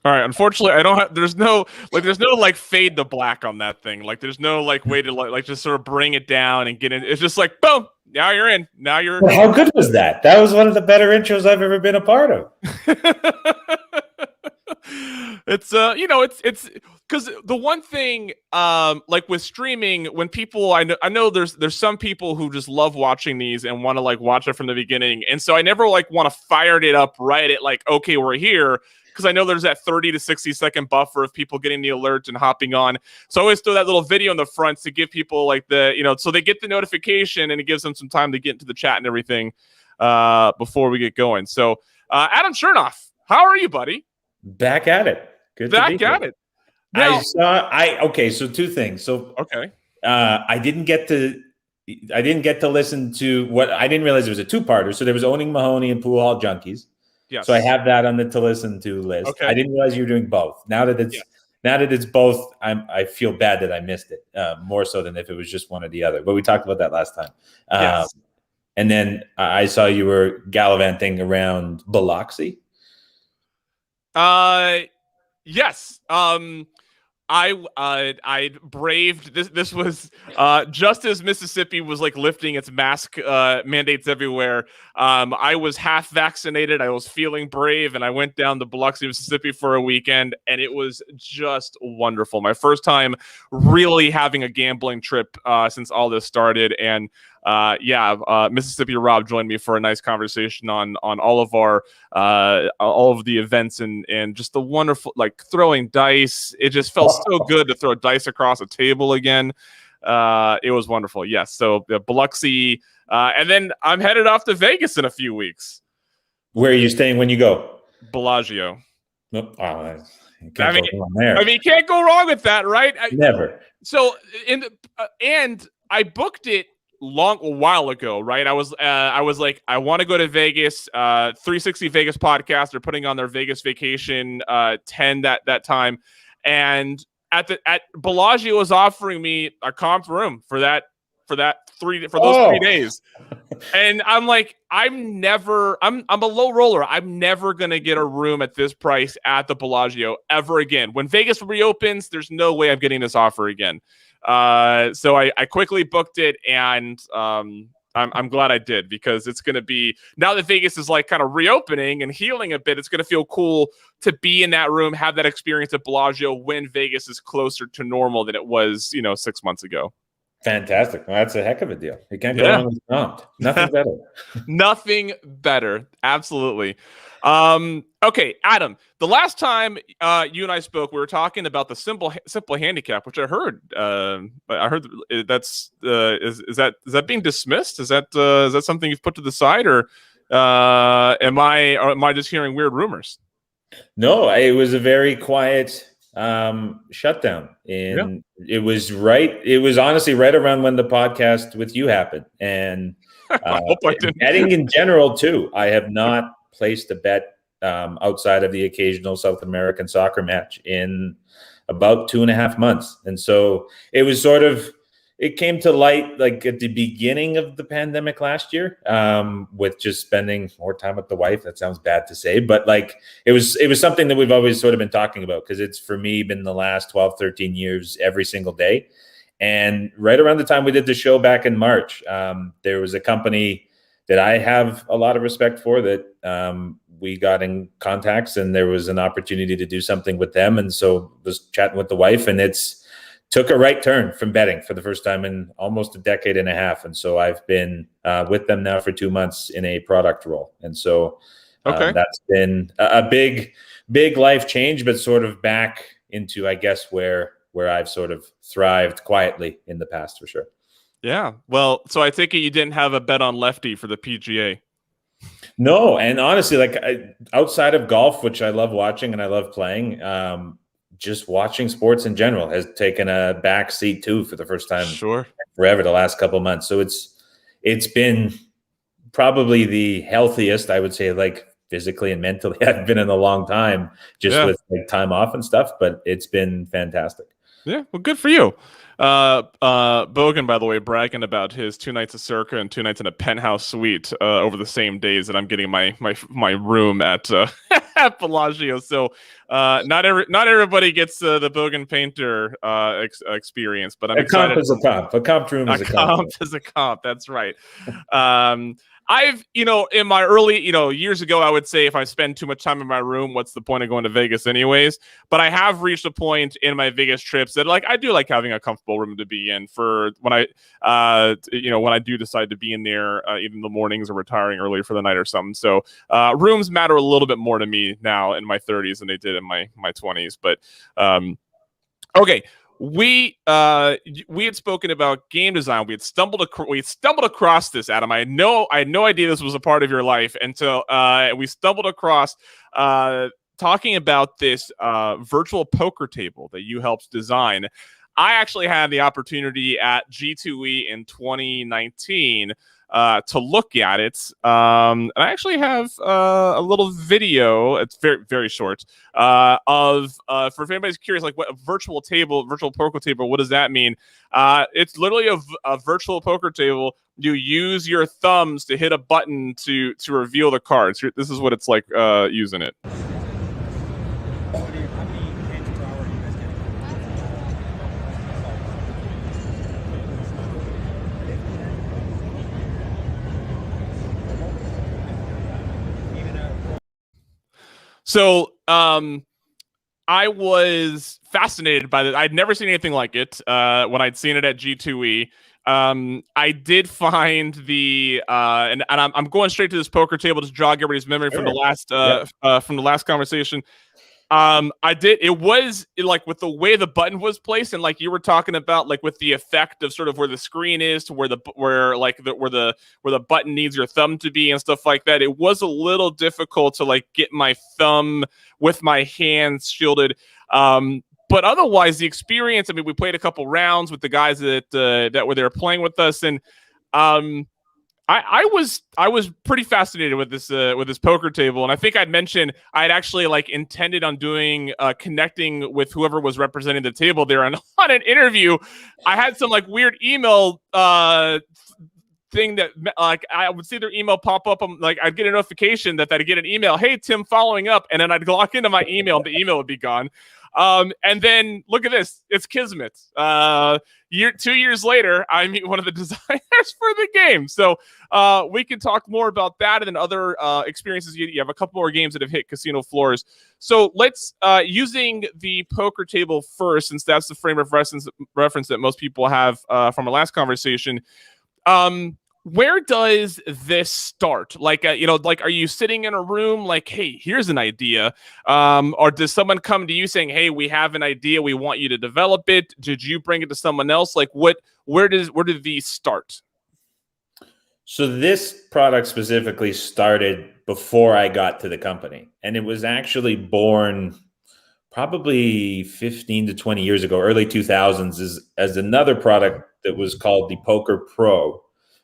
All right. Unfortunately, I don't have. There's no like fade to black on that thing. Like, there's no like way to like just sort of bring it down and get in. It's just like boom. Now you're in. Now you're. Well, how good was that? That was one of the better intros I've ever been a part of. It's because the one thing like with streaming, when people I know there's some people who just love watching these and want to like watch it from the beginning, and so I never like want to fire it up right at like, okay, we're here, because I know there's that 30 to 60-second buffer of people getting the alert and hopping on. So I always throw that little video in the front to give people like so they get the notification and it gives them some time to get into the chat and everything before we get going. So Adam Chernoff, how are you, buddy? Back at it. Good Back to be at here. it. Now, Okay, so two things. So okay. I didn't get to listen to what I didn't realize it was a two-parter. So there was Owning Mahoney and Pool Hall Junkies. Yes. So I have that on the to listen to list. Okay. I didn't realize you were doing both. Now that it's both, I feel bad that I missed it, more so than if it was just one or the other. But we talked about that last time. Yes. And then I saw you were gallivanting around Biloxi. Yes. I braved this. This was just as Mississippi was like lifting its mask mandates everywhere. I was half vaccinated. I was feeling brave, and I went down to Biloxi, Mississippi for a weekend, and it was just wonderful. My first time really having a gambling trip since all this started, and Mississippi Rob joined me for a nice conversation on all of the events and just the wonderful, like, throwing dice. It just felt so good to throw dice across a table again. It was wonderful. Yes. So Biloxi, and then I'm headed off to Vegas in a few weeks. Where are you staying when you go? Bellagio. Nope. I mean, you can't go wrong with that, right? Never. So and I booked it a while ago, right? I was like, I want to go to Vegas. 360 Vegas podcast, they're putting on their Vegas Vacation 10 that time, and at Bellagio was offering me a comp room for those 3 days, and I'm like, I'm a low roller. I'm never gonna get a room at this price at the Bellagio ever again. When Vegas reopens, there's no way I'm getting this offer again. So I quickly booked it, and I'm glad I did, because it's going to be, now that Vegas is like kind of reopening and healing a bit, it's going to feel cool to be in that room, have that experience at Bellagio when Vegas is closer to normal than it was, 6 months ago. Fantastic. Well, that's a heck of a deal. You can't go wrong with prompt. Nothing better. Nothing better. Absolutely. Okay, Adam, the last time you and I spoke, we were talking about the simple handicap, which I heard that's is that being dismissed? Is that something you've put to the side, or am I just hearing weird rumors? No, it was a very quiet shutdown, and it was honestly right around when the podcast with you happened, and betting in general too. I have not placed a bet outside of the occasional South American soccer match in about 2.5 months. And so it was it came to light like at the beginning of the pandemic last year, with just spending more time with the wife. That sounds bad to say, but like it was something that we've always sort of been talking about, because it's, for me, been the last 12, 13 years every single day. And right around the time we did the show back in March, there was a company that I have a lot of respect for that we got in contacts, and there was an opportunity to do something with them. And so was chatting with the wife, and it's took a right turn from betting for the first time in almost a decade and a half. And so I've been with them now for 2 months in a product role. And so that's been a big life change, but sort of back into, I guess, where I've sort of thrived quietly in the past, for sure. Yeah. Well, so I take it you didn't have a bet on lefty for the PGA. No. And honestly, like outside of golf, which I love watching and I love playing, just watching sports in general has taken a back seat too for the first time forever the last couple of months. So it's been probably the healthiest, I would say, like physically and mentally, I've been in a long time, just with like time off and stuff, but it's been fantastic. Yeah, well, good for you. Bogan, by the way, bragging about his 2 nights of Circa and 2 nights in a penthouse suite over the same days that I'm getting my room at at Bellagio. So not everybody gets the Bogan Painter experience, but I'm A comp excited. is a comp. A comp room is a comp. Is a comp. That's right. I've, in my early, years ago, I would say if I spend too much time in my room, what's the point of going to Vegas anyways? But I have reached a point in my Vegas trips that I do like having a comfortable room to be in for when I do decide to be in there, even in the mornings or retiring early for the night or something. So rooms matter a little bit more to me now in my 30s than they did in my 20s. But okay. We had spoken about game design. We had stumbled across this, Adam. I had no idea this was a part of your life until we stumbled across talking about this virtual poker table that you helped design. I actually had the opportunity at G2E in 2019 to look at it. And I actually have a little video. It's very, very short. For if anybody's curious, like what a virtual poker table, what does that mean? It's literally a virtual poker table. You use your thumbs to hit a button to reveal the cards. This is what it's like using it. So I was fascinated by it. I'd never seen anything like it when I'd seen it at G2E. I did find the and I'm going straight to this poker table to jog everybody's memory from the last conversation. It was like with the way the button was placed, and like you were talking about, like with the effect of sort of where the screen is to where the button needs your thumb to be and stuff like that. It was a little difficult to like get my thumb with my hands shielded. But otherwise, the experience. I mean, we played a couple rounds with the guys that were there playing with us, and I was pretty fascinated with this poker table, and I think I'd mentioned I'd actually like intended on doing connecting with whoever was representing the table there, and on an interview, I had some like weird email thing that like I would see their email pop up. Like I'd get a notification that I'd get an email, "Hey Tim, following up," and then I'd log into my email, and the email would be gone. And then look at this, it's Kismet. 2 years later, I meet one of the designers for the game. So we can talk more about that and then other experiences. You have a couple more games that have hit casino floors. So let's using the poker table first, since that's the frame of reference that most people have from our last conversation. Where does this start? Like, like, are you sitting in a room like, hey, here's an idea? Or does someone come to you saying, hey, we have an idea, we want you to develop it? Did you bring it to someone else? Like, where did these start? So this product specifically started before I got to the company, and it was actually born probably 15 to 20 years ago, early 2000s, as another product that was called the Poker Pro,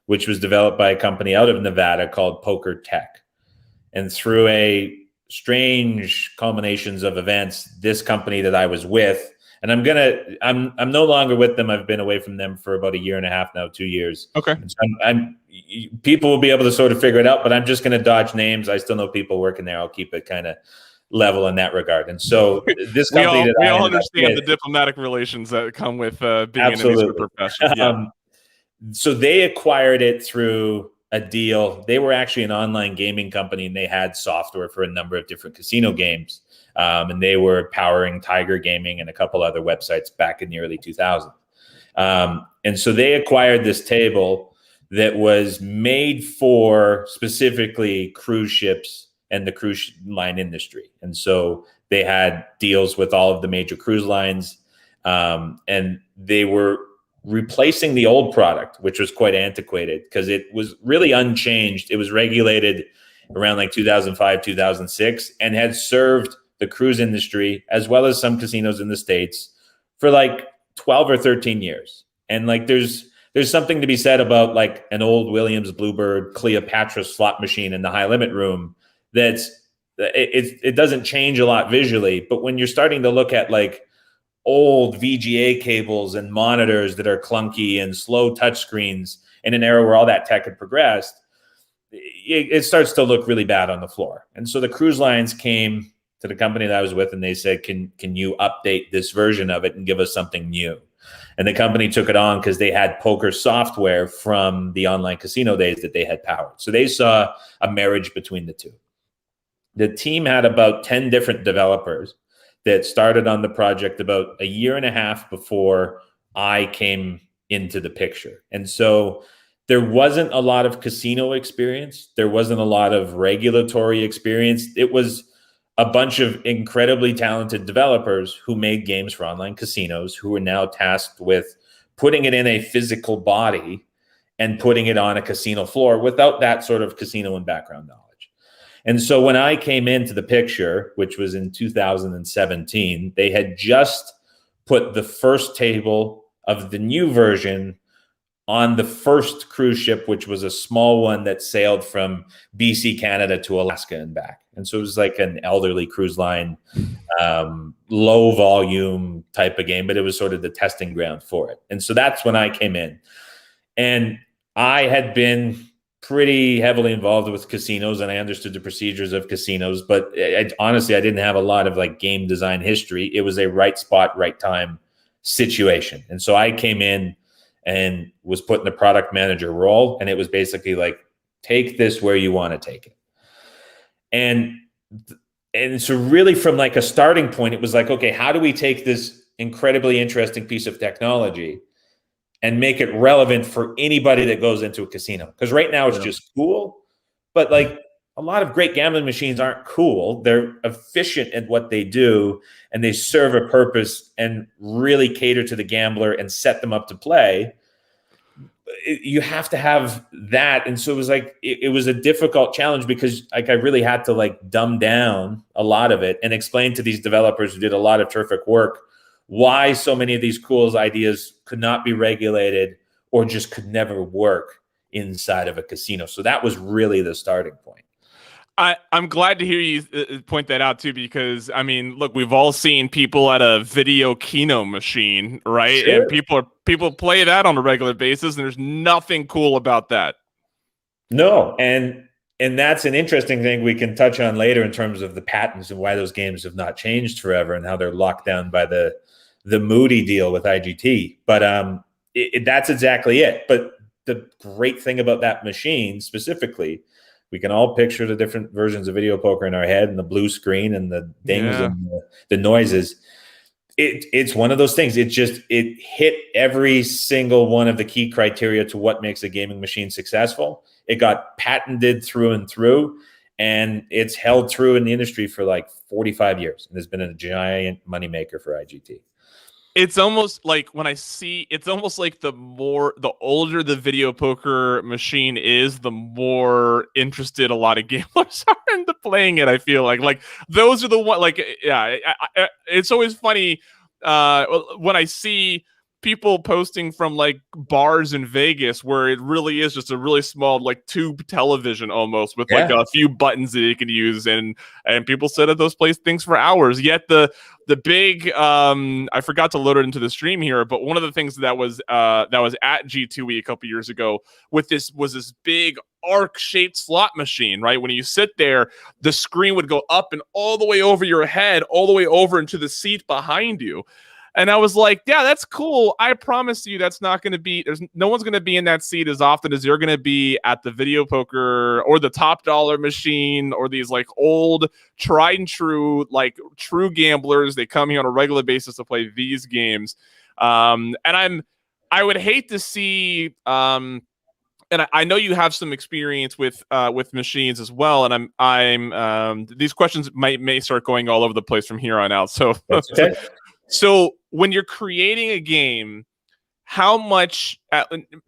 which was developed by a company out of Nevada called Poker Tech. And through a strange culminations of events, this company that I was with, and I'm no longer with them. I've been away from them for about 1.5 years now, 2 years. Okay. So people will be able to sort of figure it out, but I'm just going to dodge names. I still know people working there. I'll keep it kind of level in that regard. And so this company we all understand the diplomatic relations that come with being in the profession. Yeah. So they acquired it through a deal. They were actually an online gaming company, and they had software for a number of different casino games. And they were powering Tiger Gaming and a couple other websites back in the early 2000s. And so they acquired this table that was made for specifically cruise ships and the cruise line industry. And so they had deals with all of the major cruise lines, and they were replacing the old product, which was quite antiquated because it was really unchanged. It was regulated around like 2005, 2006, and had served the cruise industry as well as some casinos in the States for like 12 or 13 years. And like there's something to be said about like an old Williams Bluebird Cleopatra slot machine in the high limit room it doesn't change a lot visually, but when you're starting to look at like old VGA cables and monitors that are clunky and slow touchscreens in an era where all that tech had progressed, it starts to look really bad on the floor. And so the cruise lines came to the company that I was with and they said, can you update this version of it and give us something new? And the company took it on because they had poker software from the online casino days that they had powered. So they saw a marriage between the two. The team had about 10 different developers that started on the project about a year and a half before I came into the picture. And so there wasn't a lot of casino experience. There wasn't a lot of regulatory experience. It was a bunch of incredibly talented developers who made games for online casinos who were now tasked with putting it in a physical body and putting it on a casino floor without that sort of casino and background knowledge. And so when I came into the picture, which was in 2017, they had just put the first table of the new version on the first cruise ship, which was a small one that sailed from BC, Canada to Alaska and back. And so it was like an elderly cruise line, low volume type of game, but it was sort of the testing ground for it. And so that's when I came in. And I had been pretty heavily involved with casinos and I understood the procedures of casinos, but honestly, I didn't have a lot of like game design history. It was a right spot, right time situation. And so I came in and was put in the product manager role. And it was basically like, take this where you want to take it. And so really from like a starting point, it was like, okay, how do we take this incredibly interesting piece of technology and make it relevant for anybody that goes into a casino? Because right now it's just cool, but like a lot of great gambling machines aren't cool. They're efficient at what they do and they serve a purpose and really cater to the gambler and set them up to play. You have to have that. And so it was like, it was a difficult challenge because like I really had to like dumb down a lot of it and explain to these developers who did a lot of terrific work why so many of these cool ideas could not be regulated or just could never work inside of a casino. So that was really the starting point. I'm glad to hear you point that out too, because I mean, look, we've all seen people at a video keno machine, right? Sure. And people play that on a regular basis, and there's nothing cool about that. No, and that's an interesting thing we can touch on later in terms of the patents and why those games have not changed forever and how they're locked down by the Moody deal with IGT. But that's exactly it. But the great thing about that machine specifically, we can all picture the different versions of video poker in our head and the blue screen and the dings and the noises. It's one of those things. It hit every single one of the key criteria to what makes a gaming machine successful. It got patented through and through, and it's held true in the industry for like 45 years and has been a giant moneymaker for IGT. It's almost like it's almost like the older the video poker machine is, the more interested a lot of gamblers are into playing it. I feel like those are the one, like, yeah, it's always funny when I see people posting from like bars in Vegas where it really is just a really small like tube television almost with like a few buttons that you can use, and people sit at those things for hours. Yet the big I forgot to load it into the stream here, but one of the things that was at G2E a couple years ago was this big arc-shaped slot machine, right? When you sit there, the screen would go up and all the way over your head, all the way over into the seat behind you. And I was like, yeah, that's cool. I promise you that's not going to be, no one's going to be in that seat as often as you're going to be at the video poker or the top dollar machine or these like old tried and true, like true gamblers. They come here on a regular basis to play these games. And I would hate to see, and I know you have some experience with machines as well. And I'm these questions may start going all over the place from here on out. So, okay. So when you're creating a game, how much,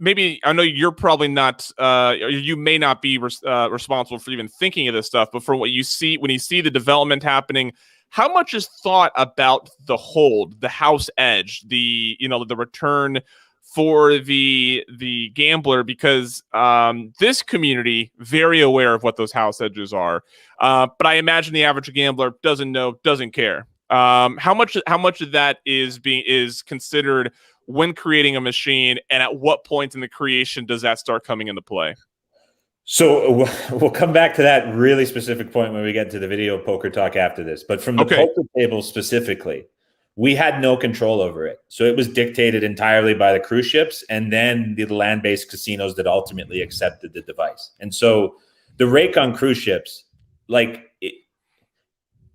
maybe, I know you're probably not, you may not be responsible for even thinking of this stuff, but for what you see, when you see the development happening, how much is thought about the hold, the house edge, the return for the gambler? Because this community, very aware of what those house edges are. But I imagine the average gambler doesn't care. How much of that is considered when creating a machine, and at what point in the creation does that start coming into play? So we'll come back to that really specific point when we get to the video poker talk after this. But from the poker table specifically, we had no control over it. So it was dictated entirely by the cruise ships and then the land-based casinos that ultimately accepted the device. And so the rake on cruise ships, like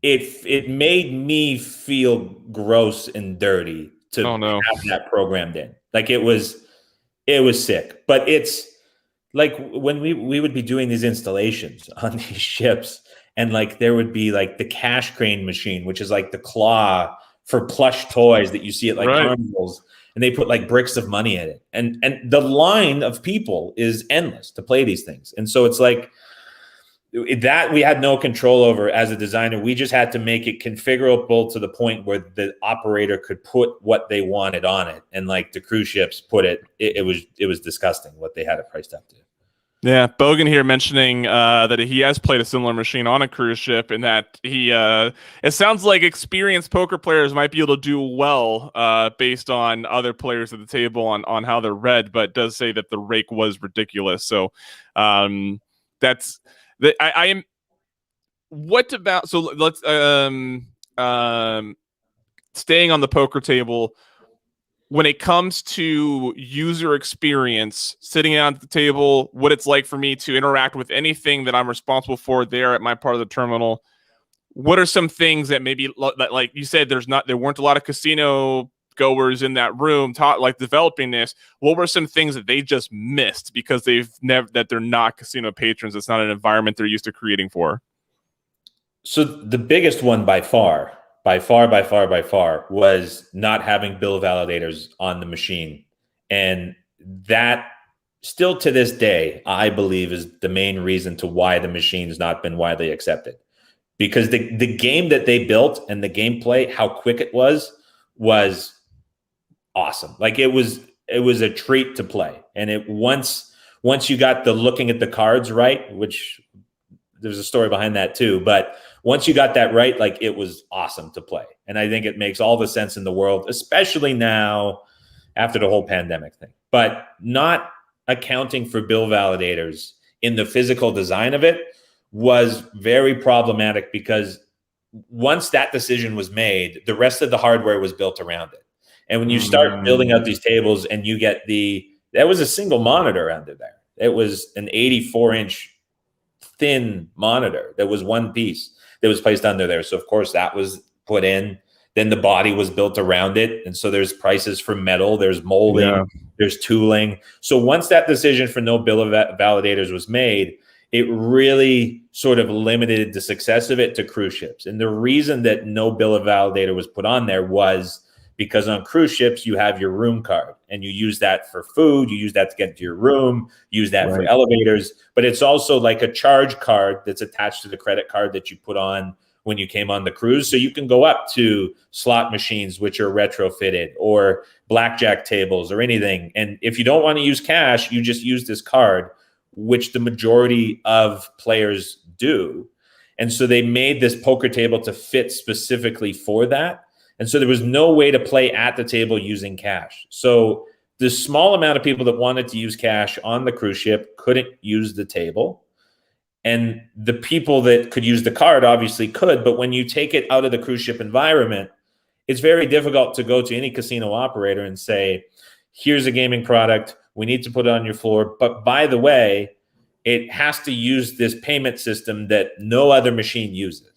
it made me feel gross and dirty to have that programmed in. Like it was sick. But it's like when we would be doing these installations on these ships, and like there would be like the cash crane machine, which is like the claw for plush toys that you see at like carnivals, and they put like bricks of money in it. And the line of people is endless to play these things. And so it's like that we had no control over as a designer. We just had to make it configurable to the point where the operator could put what they wanted on it. And like the cruise ships put it was disgusting what they had it priced up to. Yeah, Bogan here mentioning that he has played a similar machine on a cruise ship, and that he it sounds like experienced poker players might be able to do well based on other players at the table on how they're read, but does say that the rake was ridiculous. So that's that. I am. What about, so let's staying on the poker table. When it comes to user experience, sitting at the table, what it's like for me to interact with anything that I'm responsible for there at my part of the terminal, what are some things that maybe, like you said, there weren't a lot of casino goers in that room developing this. What were some things that they just missed because that they're not casino patrons? It's not an environment they're used to creating for. So the biggest one by far was not having bill validators on the machine. And that still to this day, I believe, is the main reason to why the machine's not been widely accepted. Because the game that they built and the gameplay, how quick it was awesome. Like it was a treat to play. And it once you got the looking at the cards right, which there's a story behind that too, but once you got that right, like it was awesome to play. And I think it makes all the sense in the world, especially now after the whole pandemic thing. But not accounting for bill validators in the physical design of it was very problematic, because once that decision was made, the rest of the hardware was built around it. And when you start building out these tables and you get that was a single monitor under there. It was an 84-inch thin monitor that was one piece that was placed under there. So of course that was put in, then the body was built around it. And so there's prices for metal, there's molding, there's tooling. So once that decision for no bill of validators was made, it really sort of limited the success of it to cruise ships. And the reason that no bill of validator was put on there was because on cruise ships, you have your room card and you use that for food. You use that to get to your room, use that for elevators, but it's also like a charge card that's attached to the credit card that you put on when you came on the cruise. So you can go up to slot machines, which are retrofitted, or blackjack tables or anything. And if you don't want to use cash, you just use this card, which the majority of players do. And so they made this poker table to fit specifically for that. And so there was no way to play at the table using cash. So the small amount of people that wanted to use cash on the cruise ship couldn't use the table. And the people that could use the card obviously could. But when you take it out of the cruise ship environment, it's very difficult to go to any casino operator and say, here's a gaming product. We need to put it on your floor. But by the way, it has to use this payment system that no other machine uses.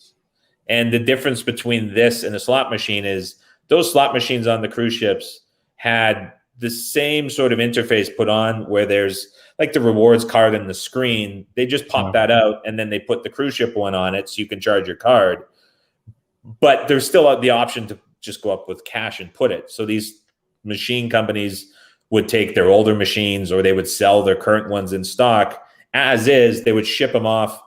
And the difference between this and a slot machine is those slot machines on the cruise ships had the same sort of interface put on, where there's like the rewards card in the screen. They just pop that out and then they put the cruise ship one on it so you can charge your card. But there's still the option to just go up with cash and put it. So these machine companies would take their older machines, or they would sell their current ones in stock as is. They would ship them off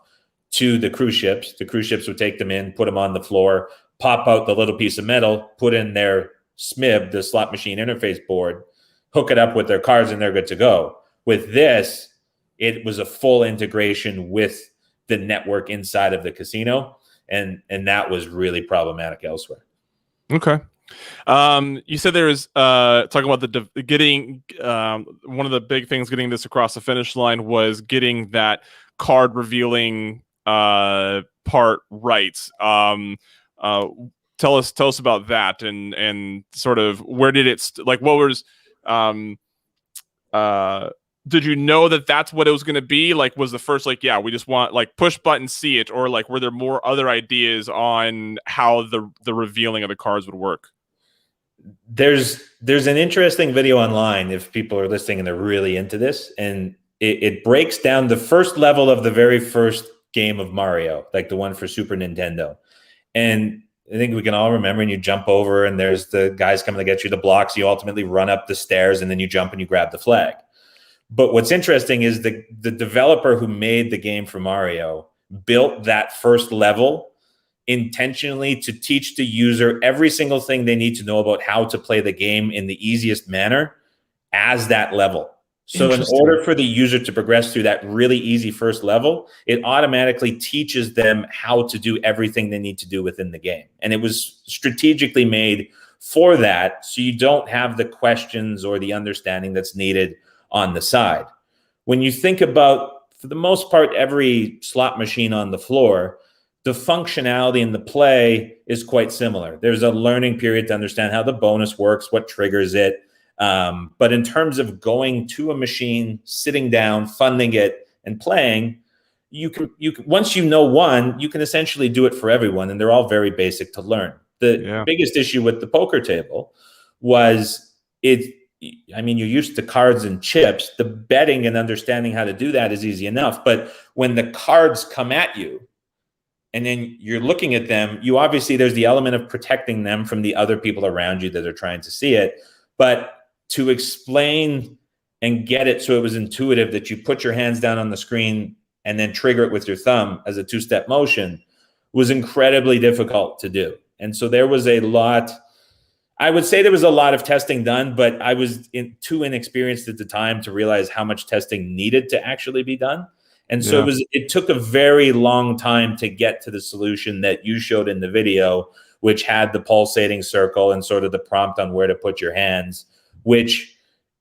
to the cruise ships. The cruise ships would take them in, put them on the floor, pop out the little piece of metal, put in their SMIB, the slot machine interface board, hook it up with their cards, and they're good to go. With this, it was a full integration with the network inside of the casino, and that was really problematic elsewhere. Okay. You said there's talking about the getting one of the big things getting this across the finish line was getting that card revealing part right. Uh, tell us about that and sort of where did it like what was um uh did you know that that's what it was going to be? Like, was the first like, yeah, we just want like push button, see it, or like were there more other ideas on how the revealing of the cards would work? There's an interesting video online if people are listening and they're really into this, and it breaks down the first level of the very first game of Mario, like the one for Super Nintendo. And I think we can all remember, and you jump over and there's the guys coming to get you the blocks. You ultimately run up the stairs and then you jump and you grab the flag. But what's interesting is the developer who made the game for Mario built that first level intentionally to teach the user every single thing they need to know about how to play the game in the easiest manner as that level. So in order for the user to progress through that really easy first level, it automatically teaches them how to do everything they need to do within the game. And it was strategically made for that, so you don't have the questions or the understanding that's needed on the side. When you think about, for the most part, every slot machine on the floor, the functionality and the play is quite similar. There's a learning period to understand how the bonus works, what triggers it. But in terms of going to a machine, sitting down, funding it, and playing, you can once you know one, you can essentially do it for everyone, and they're all very basic to learn. The biggest issue with the poker table was I mean, you're used to cards and chips. The betting and understanding how to do that is easy enough. But when the cards come at you, and then you're looking at them, you obviously, there's the element of protecting them from the other people around you that are trying to see it. But to explain and get it so it was intuitive that you put your hands down on the screen and then trigger it with your thumb as a two-step motion was incredibly difficult to do. And so there was a lot, I would say there was a lot of testing done, but I was too inexperienced at the time to realize how much testing needed to actually be done. And so it took a very long time to get to the solution that you showed in the video, which had the pulsating circle and sort of the prompt on where to put your hands, which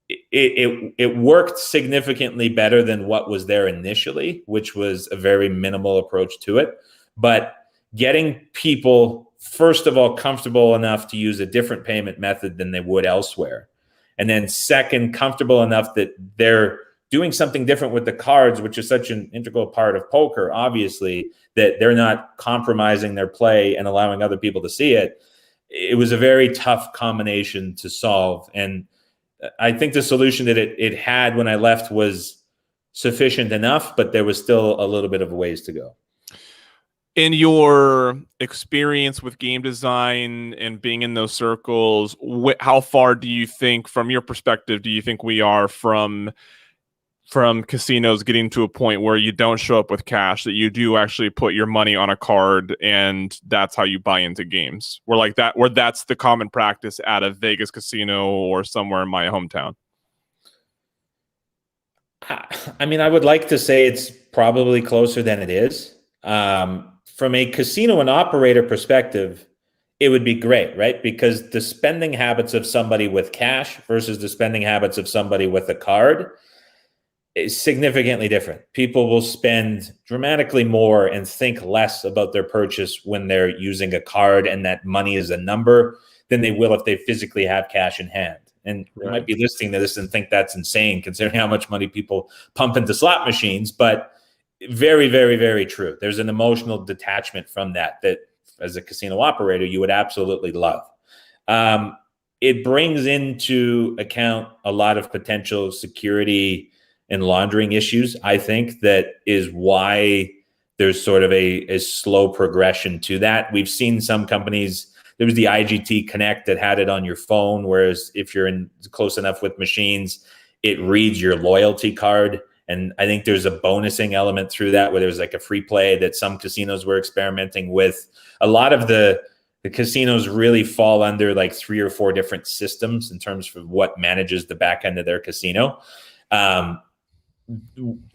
it worked significantly better than what was there initially, which was a very minimal approach to it. But getting people, first of all, comfortable enough to use a different payment method than they would elsewhere. And then second, comfortable enough that they're doing something different with the cards, which is such an integral part of poker, obviously, that they're not compromising their play and allowing other people to see it. It was a very tough combination to solve. And I think the solution that it had when I left was sufficient enough, but there was still a little bit of a ways to go. In your experience with game design and being in those circles, how far do you think, from your perspective, do you think we are from casinos getting to a point where you don't show up with cash, that you do actually put your money on a card and that's how you buy into games? Where that's the common practice at a Vegas casino or somewhere in my hometown? I mean, I would like to say it's probably closer than it is. From a casino and operator perspective, it would be great, right? Because the spending habits of somebody with cash versus the spending habits of somebody with a card is significantly different. People will spend dramatically more and think less about their purchase when they're using a card and that money is a number than they will if they physically have cash in hand. And you might be listening to this and think that's insane considering how much money people pump into slot machines, but very, very, very true. There's an emotional detachment from that as a casino operator, you would absolutely love. It brings into account a lot of potential security and laundering issues. I think that is why there's sort of a slow progression to that. We've seen some companies, there was the IGT Connect that had it on your phone, whereas if you're close enough with machines, it reads your loyalty card. And I think there's a bonusing element through that, where there's like a free play that some casinos were experimenting with. A lot of the casinos really fall under like 3 or 4 different systems in terms of what manages the back end of their casino.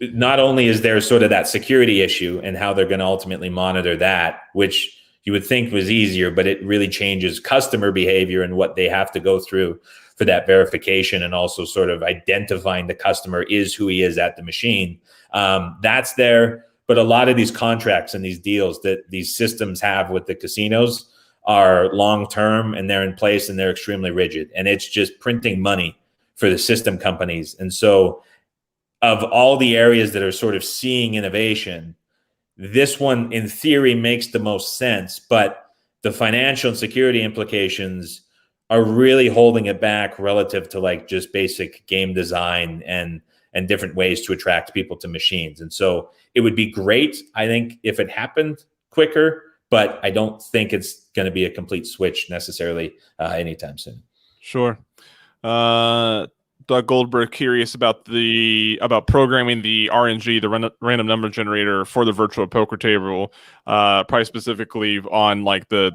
Not only is there sort of that security issue and how they're going to ultimately monitor that, which you would think was easier, but it really changes customer behavior and what they have to go through for that verification, and also sort of identifying the customer is who he is at the machine. That's there. But a lot of these contracts and these deals that these systems have with the casinos are long-term, and they're in place, and they're extremely rigid, and it's just printing money for the system companies. And so of all the areas that are sort of seeing innovation, this one in theory makes the most sense, but the financial and security implications are really holding it back relative to like just basic game design and different ways to attract people to machines. And so it would be great, I think, if it happened quicker, but I don't think it's going to be a complete switch necessarily anytime soon. Sure. Doug Goldberg curious about programming the RNG, the random number generator for the virtual poker table, probably specifically on like the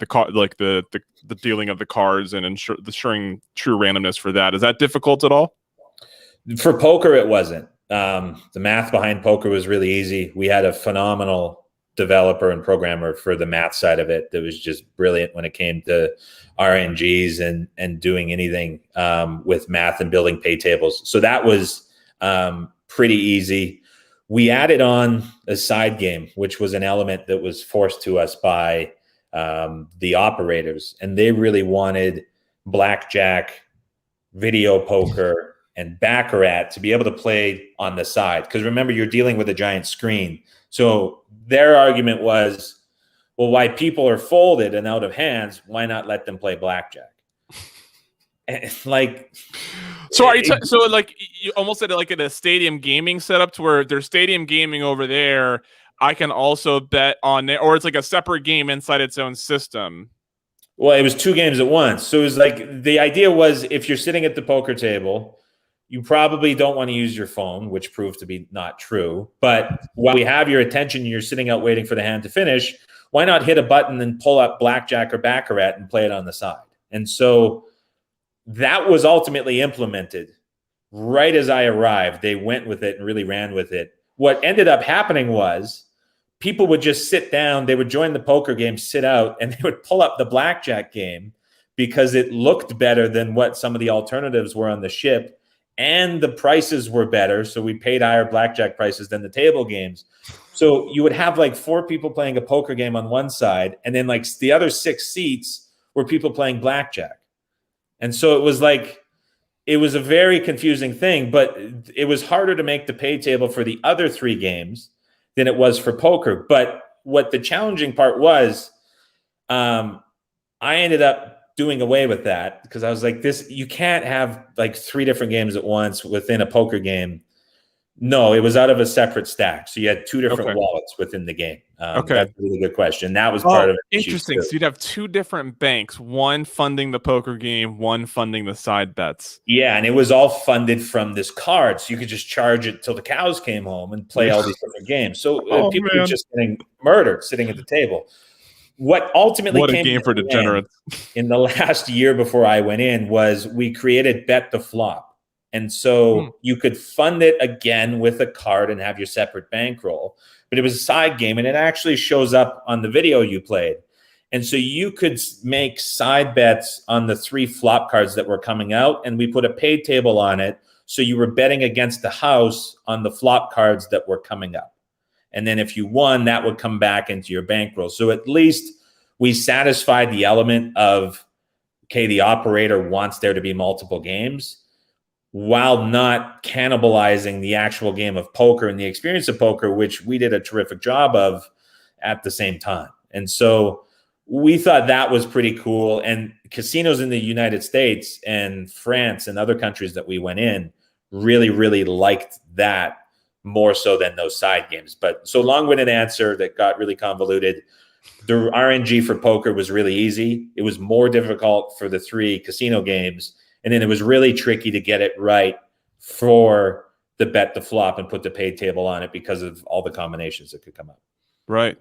dealing of the cards and ensuring true randomness for that. Is that difficult at all? For poker, it wasn't. The math behind poker was really easy. We had a phenomenal developer and programmer for the math side of it that was just brilliant when it came to RNGs and doing anything with math and building pay tables. So that was pretty easy. We added on a side game, which was an element that was forced to us by the operators, and they really wanted blackjack, video poker, and baccarat to be able to play on the side. Because remember, you're dealing with a giant screen. So their argument was, well, why people are folded and out of hands, why not let them play blackjack? And like, so are you so like you almost said like in a stadium gaming setup to where there's stadium gaming over there, I can also bet on it, or it's like a separate game inside its own system? Well, it was two games at once. So it was like, the idea was if you're sitting at the poker table, you probably don't want to use your phone, which proved to be not true. But while we have your attention and you're sitting out waiting for the hand to finish, why not hit a button and pull up blackjack or baccarat and play it on the side? And so that was ultimately implemented right as I arrived. They went with it and really ran with it. What ended up happening was people would just sit down, they would join the poker game, sit out, and they would pull up the blackjack game because it looked better than what some of the alternatives were on the ship. And the prices were better, so we paid higher blackjack prices than the table games. So you would have like 4 people playing a poker game on one side, and then like the other 6 seats were people playing blackjack. And so it was like, it was a very confusing thing, but it was harder to make the pay table for the other 3 games than it was for poker. But what the challenging part was, I ended up doing away with that because I was like, you can't have like 3 different games at once within a poker game. No, it was out of a separate stack. So you had 2 different wallets within the game. That's a really good question. That was part of it. Interesting. So you'd have 2 different banks, one funding the poker game, one funding the side bets. Yeah, and it was all funded from this card. So you could just charge it till the cows came home and play all these different games. So people were just getting murdered sitting at the table. What ultimately came a game for degenerates in the last year before I went in was we created Bet the Flop. And so you could fund it again with a card and have your separate bankroll. But it was a side game, and it actually shows up on the video you played. And so you could make side bets on the 3 flop cards that were coming out, and we put a pay table on it. So you were betting against the house on the flop cards that were coming up. And then if you won, that would come back into your bankroll. So at least we satisfied the element of, okay, the operator wants there to be multiple games while not cannibalizing the actual game of poker and the experience of poker, which we did a terrific job of at the same time. And so we thought that was pretty cool. And casinos in the United States and France and other countries that we went in really, really liked that more so than those side games. But so long-winded answer that got really convoluted. The RNG for poker was really easy. It was more difficult for the 3 casino games. And then it was really tricky to get it right for the Bet the Flop and put the pay table on it because of all the combinations that could come up. Right.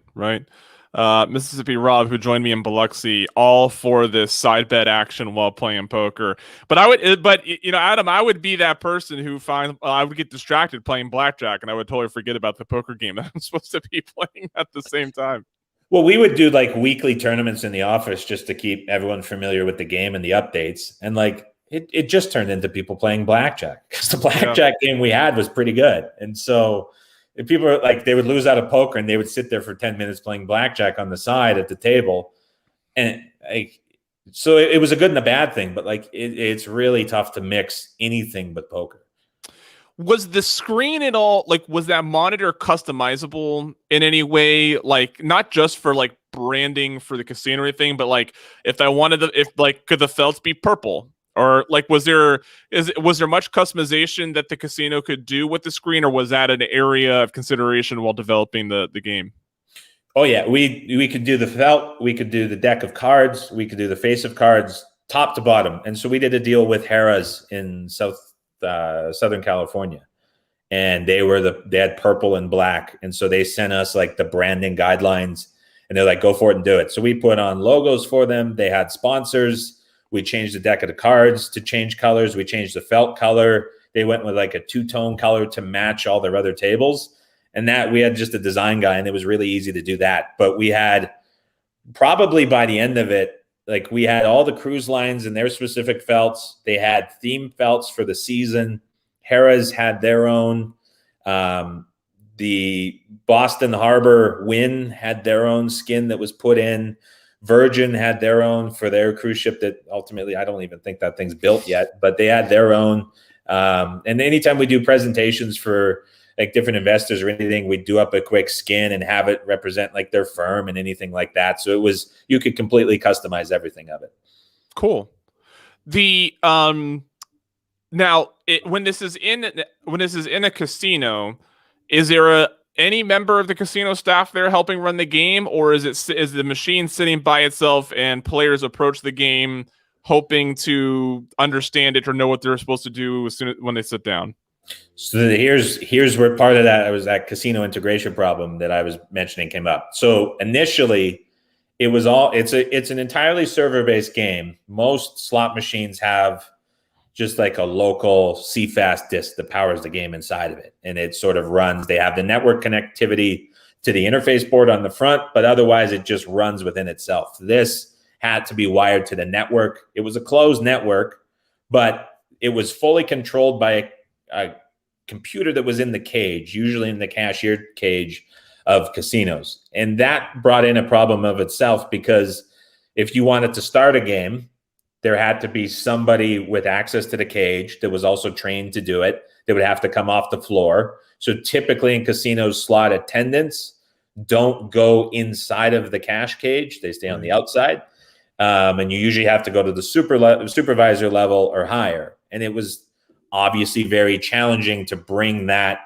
Mississippi Rob, who joined me in Biloxi, all for this side bet action while playing poker. But Adam, I would be that person who I would get distracted playing blackjack, and I would totally forget about the poker game that I'm supposed to be playing at the same time. Well, we would do like weekly tournaments in the office just to keep everyone familiar with the game and the updates. And like it just turned into people playing blackjack because the blackjack game we had was pretty good. And so if people are like, they would lose out of poker and they would sit there for 10 minutes playing blackjack on the side at the table. And like, so it was a good and a bad thing, but like it's really tough to mix anything but poker. Was the screen at all, like, was that monitor customizable in any way? Like, not just for like branding for the casino or anything, but like if I wanted could the felts be purple? Or like, was there much customization that the casino could do with the screen, or was that an area of consideration while developing the game? Oh yeah, we could do the felt, we could do the deck of cards, we could do the face of cards, top to bottom. And so we did a deal with Harrah's in Southern California, and they had purple and black, and so they sent us like the branding guidelines, and they're like, go for it and do it. So we put on logos for them. They had sponsors. We changed the deck of the cards to change colors. We changed the felt color. They went with like a two-tone color to match all their other tables. And that we had just a design guy, and it was really easy to do that. But we had probably by the end of it, like we had all the cruise lines and their specific felts. They had theme felts for the season. Harrah's had their own. The Boston Harbor Wynn had their own skin that was put in. Virgin had their own for their cruise ship that ultimately, I don't even think that thing's built yet, but they had their own. And anytime we do presentations for like different investors or anything, we'd do up a quick skin and have it represent like their firm and anything like that. So you could completely customize everything of it. Cool. The now when this is in a casino, is there any member of the casino staff there helping run the game, or is the machine sitting by itself and players approach the game hoping to understand it or know what they're supposed to do when they sit down? So here's where part of that casino integration problem that I was mentioning came up. So initially, it's an entirely server-based game. Most slot machines have just like a local CFast disk that powers the game inside of it, and it sort of runs. They have the network connectivity to the interface board on the front, but otherwise it just runs within itself. This had to be wired to the network. It was a closed network, but it was fully controlled by a computer that was in the cage, usually in the cashier cage of casinos. And that brought in a problem of itself, because if you wanted to start a game, there had to be somebody with access to the cage that was also trained to do it. They would have to come off the floor. So typically in casinos, slot attendants don't go inside of the cash cage. They stay on the outside. And you usually have to go to the supervisor level or higher. And it was obviously very challenging to bring that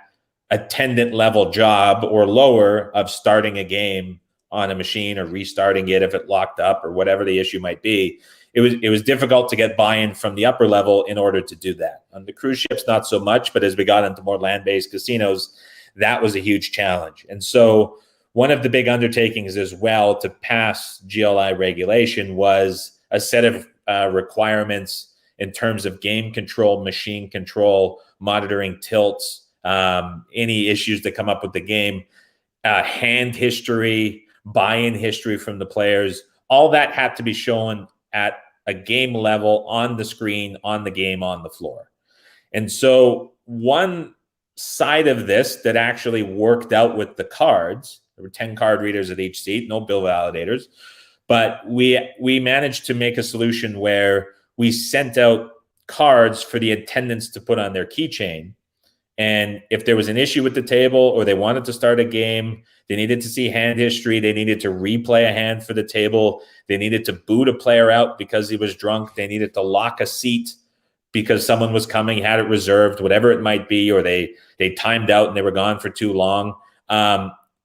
attendant level job or lower of starting a game on a machine or restarting it if it locked up or whatever the issue might be. It was difficult to get buy-in from the upper level in order to do that. On the cruise ships, not so much, but as we got into more land-based casinos, that was a huge challenge. And so one of the big undertakings as well to pass GLI regulation was a set of requirements in terms of game control, machine control, monitoring tilts, any issues that come up with the game, hand history, buy-in history from the players. All that had to be shown at a game level on the screen, on the game, on the floor. And so one side of this that actually worked out with the cards, there were 10 card readers at each seat, no bill validators, but we managed to make a solution where we sent out cards for the attendants to put on their keychain. And if there was an issue with the table or they wanted to start a game, they needed to see hand history, they needed to replay a hand for the table, they needed to boot a player out because he was drunk, they needed to lock a seat because someone was coming, had it reserved, whatever it might be, or they timed out and they were gone for too long.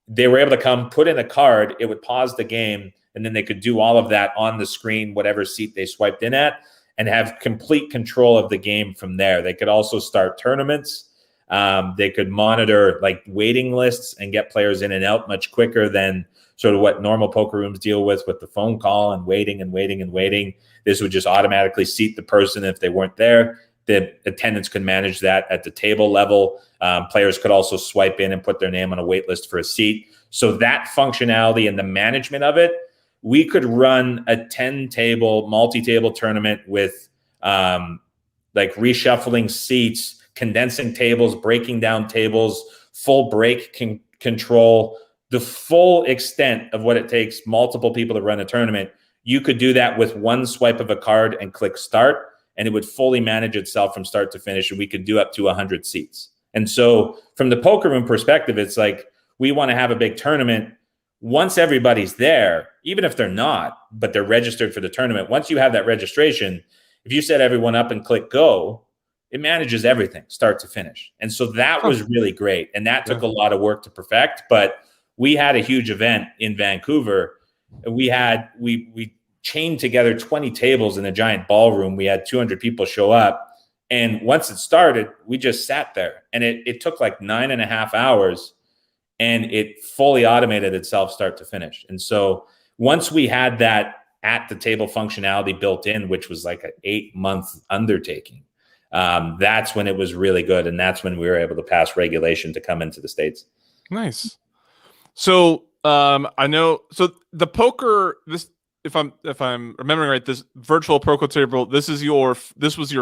They were able to come, put in a card, it would pause the game, and then they could do all of that on the screen, whatever seat they swiped in at, and have complete control of the game from there. They could also start tournaments. They could monitor like waiting lists and get players in and out much quicker than sort of what normal poker rooms deal with the phone call and waiting and waiting and waiting. This would just automatically seat the person if they weren't there. the attendants could manage that at the table level. Players could also swipe in and put their name on a wait list for a seat. So that functionality and the management of it, we could run a 10-table, multi-table tournament with like reshuffling seats, condensing tables, breaking down tables, full break control, the full extent of what it takes multiple people to run a tournament. You could do that with one swipe of a card and click start, and it would fully manage itself from start to finish. And we could do up to 100 seats. And so from the poker room perspective, it's like, we want to have a big tournament. Once everybody's there, even if they're not, but they're registered for the tournament, once you have that registration, if you set everyone up and click go, it manages everything start to finish. And so that was really great. And that took a lot of work to perfect, but we had a huge event in Vancouver. We chained together 20 tables in a giant ballroom. We had 200 people show up. And once it started, we just sat there, and it took like 9.5 hours, and it fully automated itself start to finish. And so once we had that at the table functionality built in, which was like an 8-month undertaking, that's when it was really good. And that's when we were able to pass regulation to come into the States. Nice. So I know, so the poker, this, if I'm remembering right, this virtual poker table, this was your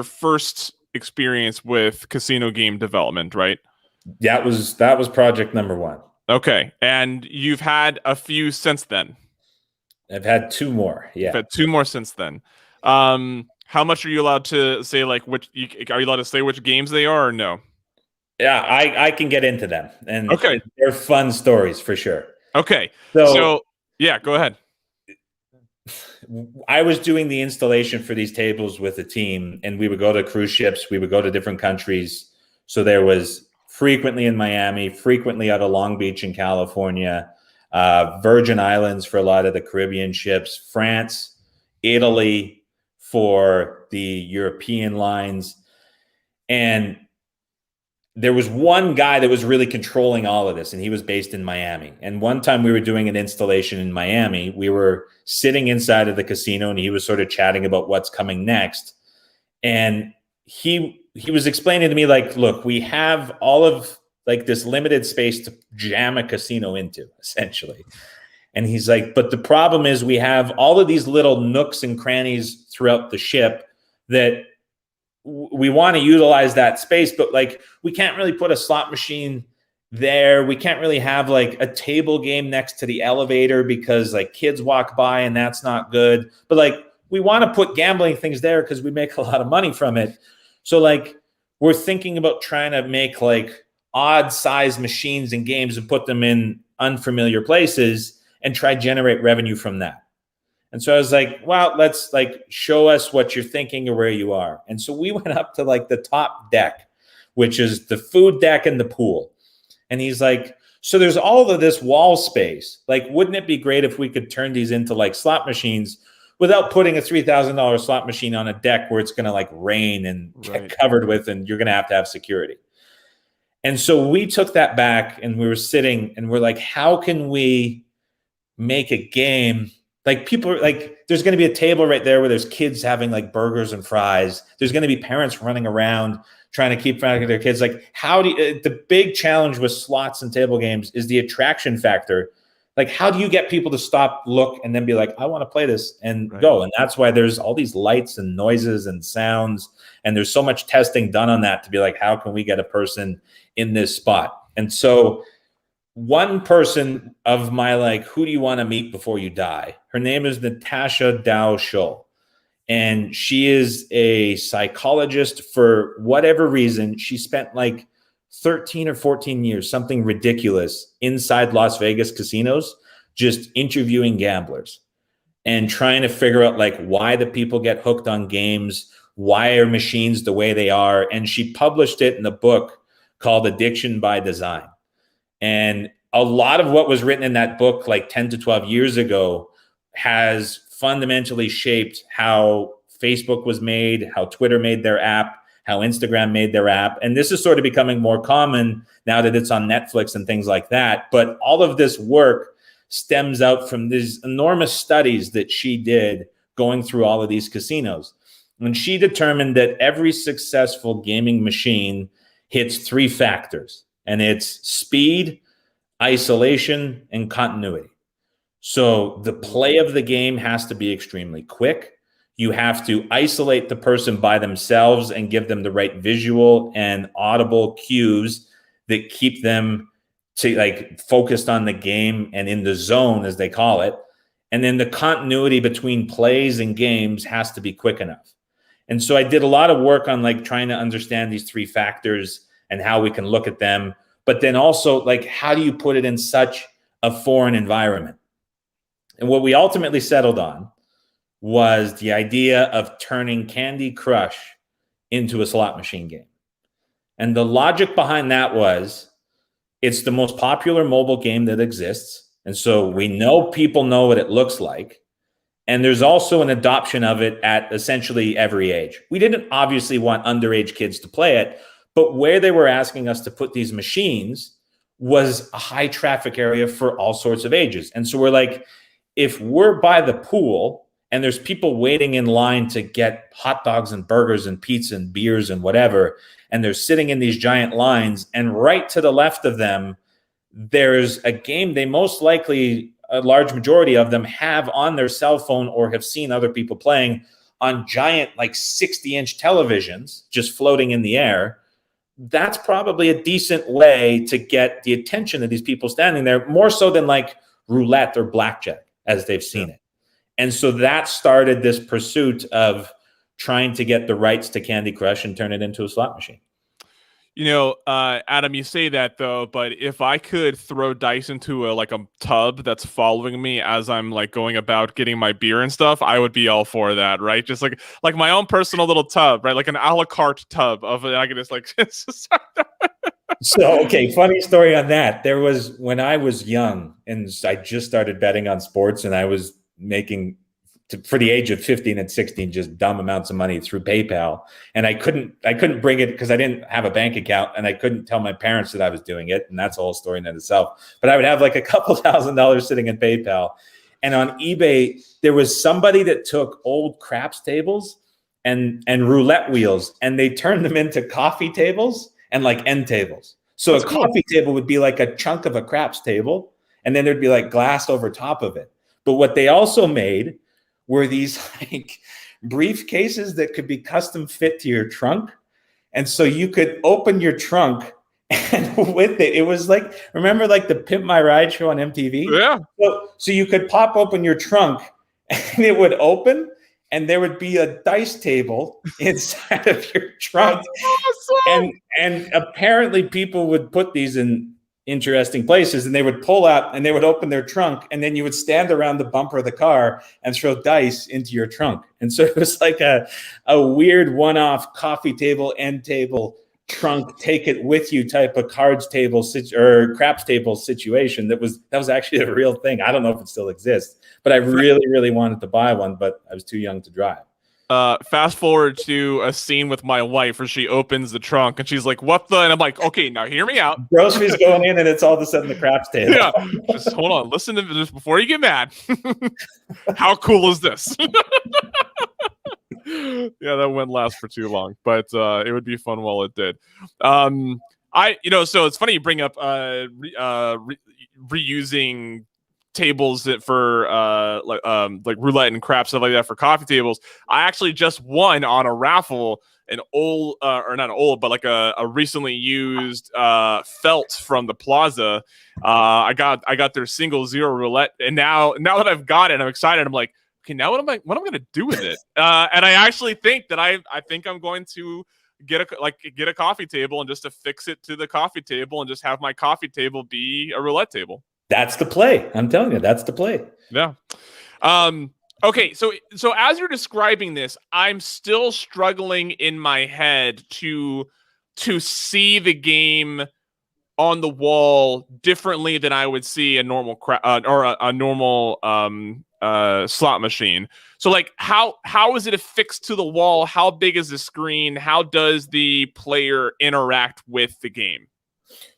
first experience with casino game development, right? That was project number one. Okay. And you've had a few since then. I've had 2 more. Yeah. I've had 2 more since then. How much are you allowed to say, like, are you allowed to say which games they are, or no? Yeah, I can get into them. And okay, they're fun stories for sure. Okay. So yeah, go ahead. I was doing the installation for these tables with a team, and we would go to cruise ships. We would go to different countries. So there was frequently in Miami, frequently out of Long Beach in California, Virgin Islands for a lot of the Caribbean ships, France, Italy for the European lines. And there was one guy that was really controlling all of this, and he was based in Miami. And one time we were doing an installation in Miami. We were sitting inside of the casino, and he was sort of chatting about what's coming next. And he was explaining to me, like, look, we have all of like this limited space to jam a casino into, essentially. And he's like, but the problem is we have all of these little nooks and crannies throughout the ship that we want to utilize that space, but like, we can't really put a slot machine there. We can't really have like a table game next to the elevator because like kids walk by and that's not good. But like, we want to put gambling things there because we make a lot of money from it. So like, we're thinking about trying to make like odd size machines and games and put them in unfamiliar places and try generate revenue from that. And so I was like, well, let's like show us what you're thinking or where you are. And so we went up to like the top deck, which is the food deck and the pool. And he's like, so there's all of this wall space. Like, wouldn't it be great if we could turn these into like slot machines without putting a $3,000 slot machine on a deck where it's going to like rain and get covered with, and you're going to have security. And so we took that back, and we were sitting and we're like, how can we make a game? Like, people are like, there's going to be a table right there where there's kids having like burgers and fries. There's going to be parents running around trying to keep track of their kids. Like, how do you, the big challenge with slots and table games is the attraction factor. Like, how do you get people to stop, look, and then be like, I want to play this and go? And that's why there's all these lights and noises and sounds. And there's so much testing done on that to be like, how can we get a person in this spot? And so one person of my, like, who do you want to meet before you die? Her name is Natasha Dow Schull. And she is a psychologist. For whatever reason, she spent like 13 or 14 years, something ridiculous, inside Las Vegas casinos, just interviewing gamblers and trying to figure out like why the people get hooked on games, why are machines the way they are. And she published it in a book called Addiction by Design. And a lot of what was written in that book like 10 to 12 years ago has fundamentally shaped how Facebook was made, how Twitter made their app, how Instagram made their app. And this is sort of becoming more common now that it's on Netflix and things like that. But all of this work stems out from these enormous studies that she did going through all of these casinos. And she determined that every successful gaming machine hits 3 factors, and it's speed, isolation, and continuity. So the play of the game has to be extremely quick. You have to isolate the person by themselves and give them the right visual and audible cues that keep them focused on the game and in the zone, as they call it. And then the continuity between plays and games has to be quick enough. And so I did a lot of work on trying to understand these 3 factors and how we can look at them. But then also how do you put it in such a foreign environment? And what we ultimately settled on was the idea of turning Candy Crush into a slot machine game. And the logic behind that was it's the most popular mobile game that exists. And so we know people know what it looks like. And there's also an adoption of it at essentially every age. We didn't obviously want underage kids to play it, but where they were asking us to put these machines was a high traffic area for all sorts of ages. And so we're like, if we're by the pool and there's people waiting in line to get hot dogs and burgers and pizza and beers and whatever, and they're sitting in these giant lines, and right to the left of them, there's a game they most likely, a large majority of them, have on their cell phone or have seen other people playing on giant 60-inch televisions just floating in the air. That's probably a decent way to get the attention of these people standing there, more so than roulette or blackjack as they've seen it. And so that started this pursuit of trying to get the rights to Candy Crush and turn it into a slot machine. Adam, you say that though, but if I could throw dice into a tub that's following me as I'm going about getting my beer and stuff, I would be all for that, right? Just like my own personal little tub, right? Like an a la carte tub of it. I could just So, okay, funny story on that. There was, when I was young and I just started betting on sports, and I was making, for the age of 15 and 16, just dumb amounts of money through PayPal. And I couldn't bring it because I didn't have a bank account, and I couldn't tell my parents that I was doing it. And that's a whole story in itself. But I would have a couple $1,000s sitting in PayPal. And on eBay, there was somebody that took old craps tables and roulette wheels, and they turned them into coffee tables and end tables. So that's a cool coffee table would be a chunk of a craps table, and then there'd be glass over top of it. But what they also made were these briefcases that could be custom fit to your trunk. And so you could open your trunk, and with it, it was remember the Pimp My Ride show on MTV? Yeah. So you could pop open your trunk, and it would open, and there would be a dice table inside of your trunk. That's awesome. And apparently people would put these in interesting places, and they would pull out and they would open their trunk, and then you would stand around the bumper of the car and throw dice into your trunk. And so it was a weird one-off coffee table, end table, trunk, take it with you type of cards table or craps table situation. That was actually a real thing. I don't know if it still exists, but I really, really wanted to buy one, but I was too young to drive. Fast forward to a scene with my wife where she opens the trunk and she's like, "What the?" And I'm like, "Okay, now hear me out." Groceries going in, and it's all of a sudden the craps table. Yeah, just hold on, listen to this before you get mad. How cool is this? Yeah, that wouldn't last for too long, but it would be fun while it did. So it's funny you bring up reusing tables for roulette and crap, stuff like that for coffee tables. I actually just won on a raffle an old or not old, but a recently used felt from the Plaza. I got their single zero roulette, and now that I've got it, I'm excited. I'm like, okay, now what am I gonna do with it? And I actually think that I think I'm going to get a coffee table and just affix it to the coffee table and just have my coffee table be a roulette table. That's the play. I'm telling you, that's the play. Yeah. Okay. So as you're describing this, I'm still struggling in my head to see the game on the wall differently than I would see a normal a normal slot machine. So how is it affixed to the wall? How big is the screen? How does the player interact with the game?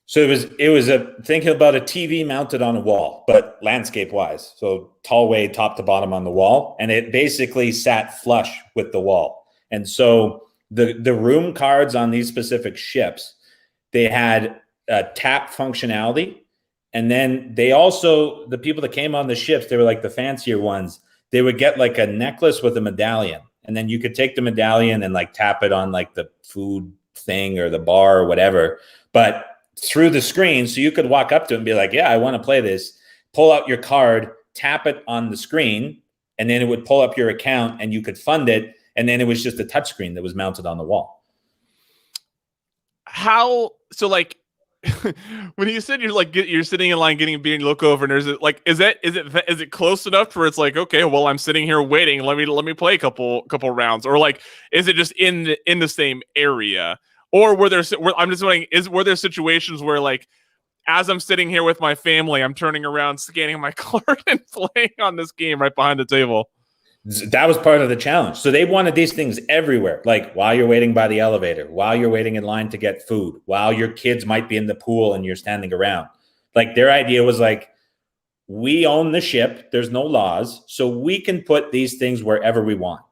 So it was thinking about a TV mounted on a wall, but landscape wise. So tall way, top to bottom on the wall. And it basically sat flush with the wall. And so the room cards on these specific ships, they had tap functionality. And then they also, the people that came on the ships, they were like the fancier ones, they would get like a necklace with a medallion. And then you could take the medallion and like tap it on like the food thing or the bar or whatever, but through the screen. So you could walk up to it and be like, yeah, I want to play this. Pull out your card, tap it on the screen, and then it would pull up your account and you could fund it. And then it was just a touchscreen that was mounted on the wall. How, so like, when you said you're sitting in line getting a beer and you look over and there's like, is it close enough where it's like, okay, well, I'm sitting here waiting, let me play a couple rounds, or like, is it just in the same area, or I'm just wondering, were there situations where like, as I'm sitting here with my family, I'm turning around, scanning my card and playing on this game right behind the table? That was part of the challenge. So they wanted these things everywhere, like while you're waiting by the elevator, while you're waiting in line to get food, while your kids might be in the pool and you're standing around. Like their idea was like, we own the ship. There's no laws. So we can put these things wherever we want.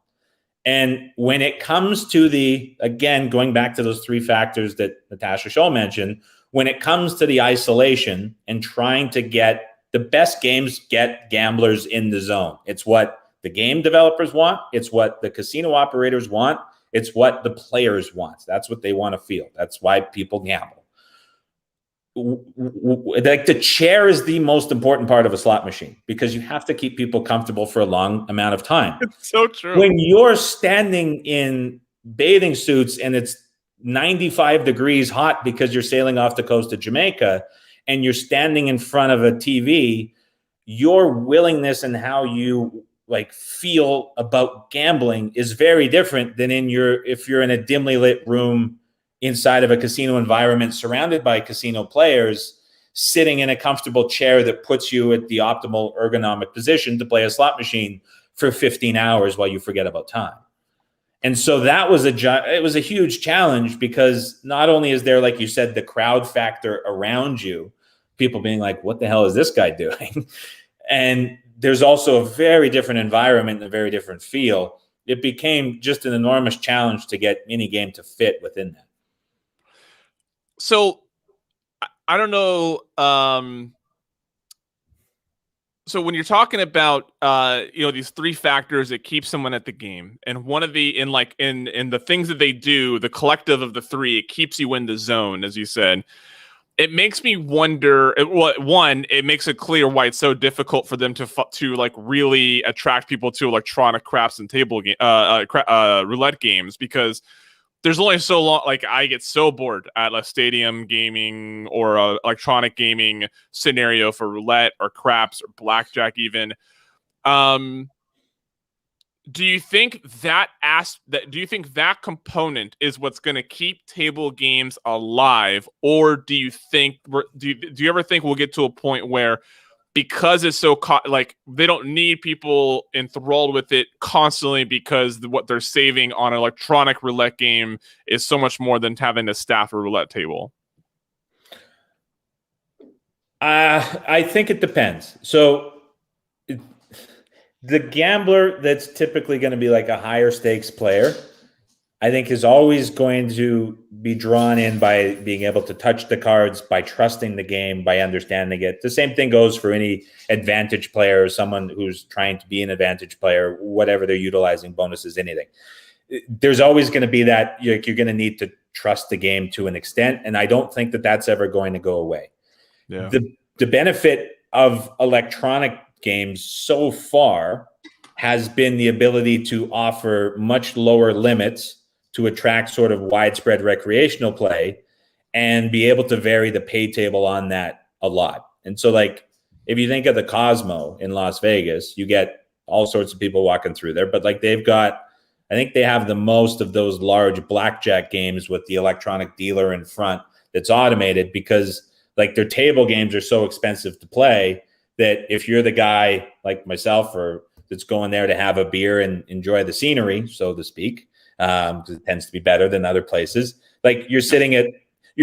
And when it comes to again, going back to those three factors that Natasha Scholl mentioned, when it comes to the isolation and trying to get the best games, get gamblers in the zone. It's what the game developers want. It's what the casino operators want. It's what the players want. That's what they want to feel. That's why people gamble. Like the chair is the most important part of a slot machine because you have to keep people comfortable for a long amount of time. It's so true. When you're standing in bathing suits and it's 95 degrees hot because you're sailing off the coast of Jamaica and you're standing in front of a TV, your willingness and how you like feel about gambling is very different than if you're in a dimly lit room inside of a casino environment surrounded by casino players sitting in a comfortable chair that puts you at the optimal ergonomic position to play a slot machine for 15 hours while you forget about time. And so that was it was a huge challenge because not only is there, like you said, the crowd factor around you, people being like, what the hell is this guy doing? And there's also a very different environment and a very different feel. It became just an enormous challenge to get any game to fit within that. So I don't know. So when you're talking about these three factors that keep someone at the game, and one of the in the things that they do, the collective of the three, it keeps you in the zone, as you said. It makes me wonder. One, it makes it clear why it's so difficult for them to like really attract people to electronic craps and table game, roulette games, because there's only so long. Like I get so bored at a stadium gaming or a electronic gaming scenario for roulette or craps or blackjack even. Do you think that component is what's going to keep table games alive, or do you ever think we'll get to a point where, because it's so they don't need people enthralled with it constantly because what they're saving on an electronic roulette game is so much more than having to staff a roulette table? I think it depends. So the gambler that's typically going to be like a higher stakes player, I think is always going to be drawn in by being able to touch the cards, by trusting the game, by understanding it. The same thing goes for any advantage player or someone who's trying to be an advantage player, whatever they're utilizing, bonuses, anything. There's always going to be that you're going to need to trust the game to an extent. And I don't think that that's ever going to go away. Yeah. The benefit of electronic games so far has been the ability to offer much lower limits to attract sort of widespread recreational play and be able to vary the pay table on that a lot. And so like, if you think of the Cosmo in Las Vegas, you get all sorts of people walking through there, but like I think they have the most of those large blackjack games with the electronic dealer in front that's automated, because like their table games are so expensive to play that if you're the guy like myself or that's going there to have a beer and enjoy the scenery, so to speak, it tends to be better than other places. Like you're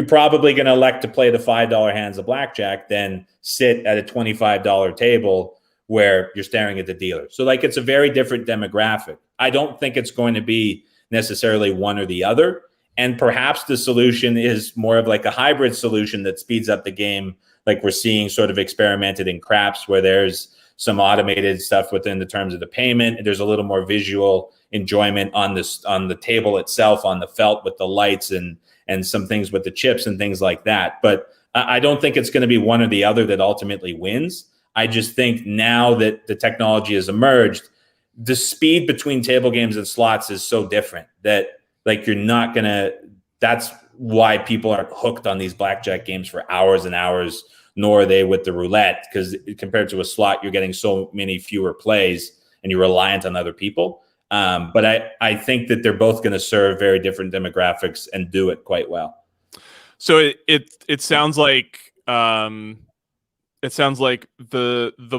probably going to elect to play the $5 hands of blackjack than sit at a $25 table where you're staring at the dealer. So like, it's a very different demographic. I don't think it's going to be necessarily one or the other. And perhaps the solution is more of like a hybrid solution that speeds up the game, like we're seeing sort of experimented in craps, where there's some automated stuff within the terms of the payment. And there's a little more visual enjoyment on the table itself, on the felt with the lights and some things with the chips and things like that. But I don't think it's going to be one or the other that ultimately wins. I just think now that the technology has emerged, the speed between table games and slots is so different that like you're not going to, that's why people aren't hooked on these blackjack games for hours and hours, nor are they with the roulette, because compared to a slot, you're getting so many fewer plays and you're reliant on other people. But I think that they're both going to serve very different demographics and do it quite well. So it sounds like the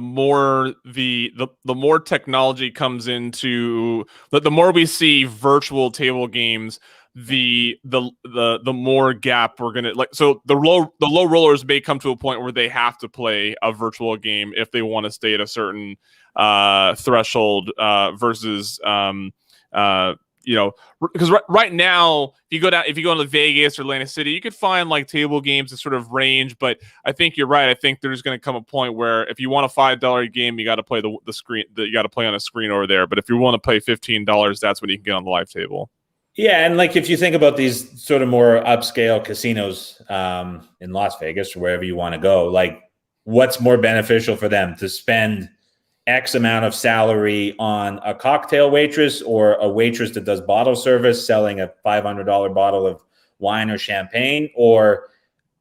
more technology comes into the more we see virtual table games, the more gap we're gonna like. So the low rollers may come to a point where they have to play a virtual game if they want to stay at a certain threshold versus because right now, if you go into Vegas or Atlantic City, you could find like table games that sort of range. But I think you're right. I think there's going to come a point where if you want a $5 game, you got to play the screen. You got to play on a screen over there. But if you want to pay $15, that's when you can get on the live table. Yeah, and like if you think about these sort of more upscale casinos in Las Vegas or wherever you want to go, like what's more beneficial for them to spend X amount of salary on a cocktail waitress or a waitress that does bottle service selling a $500 bottle of wine or champagne, or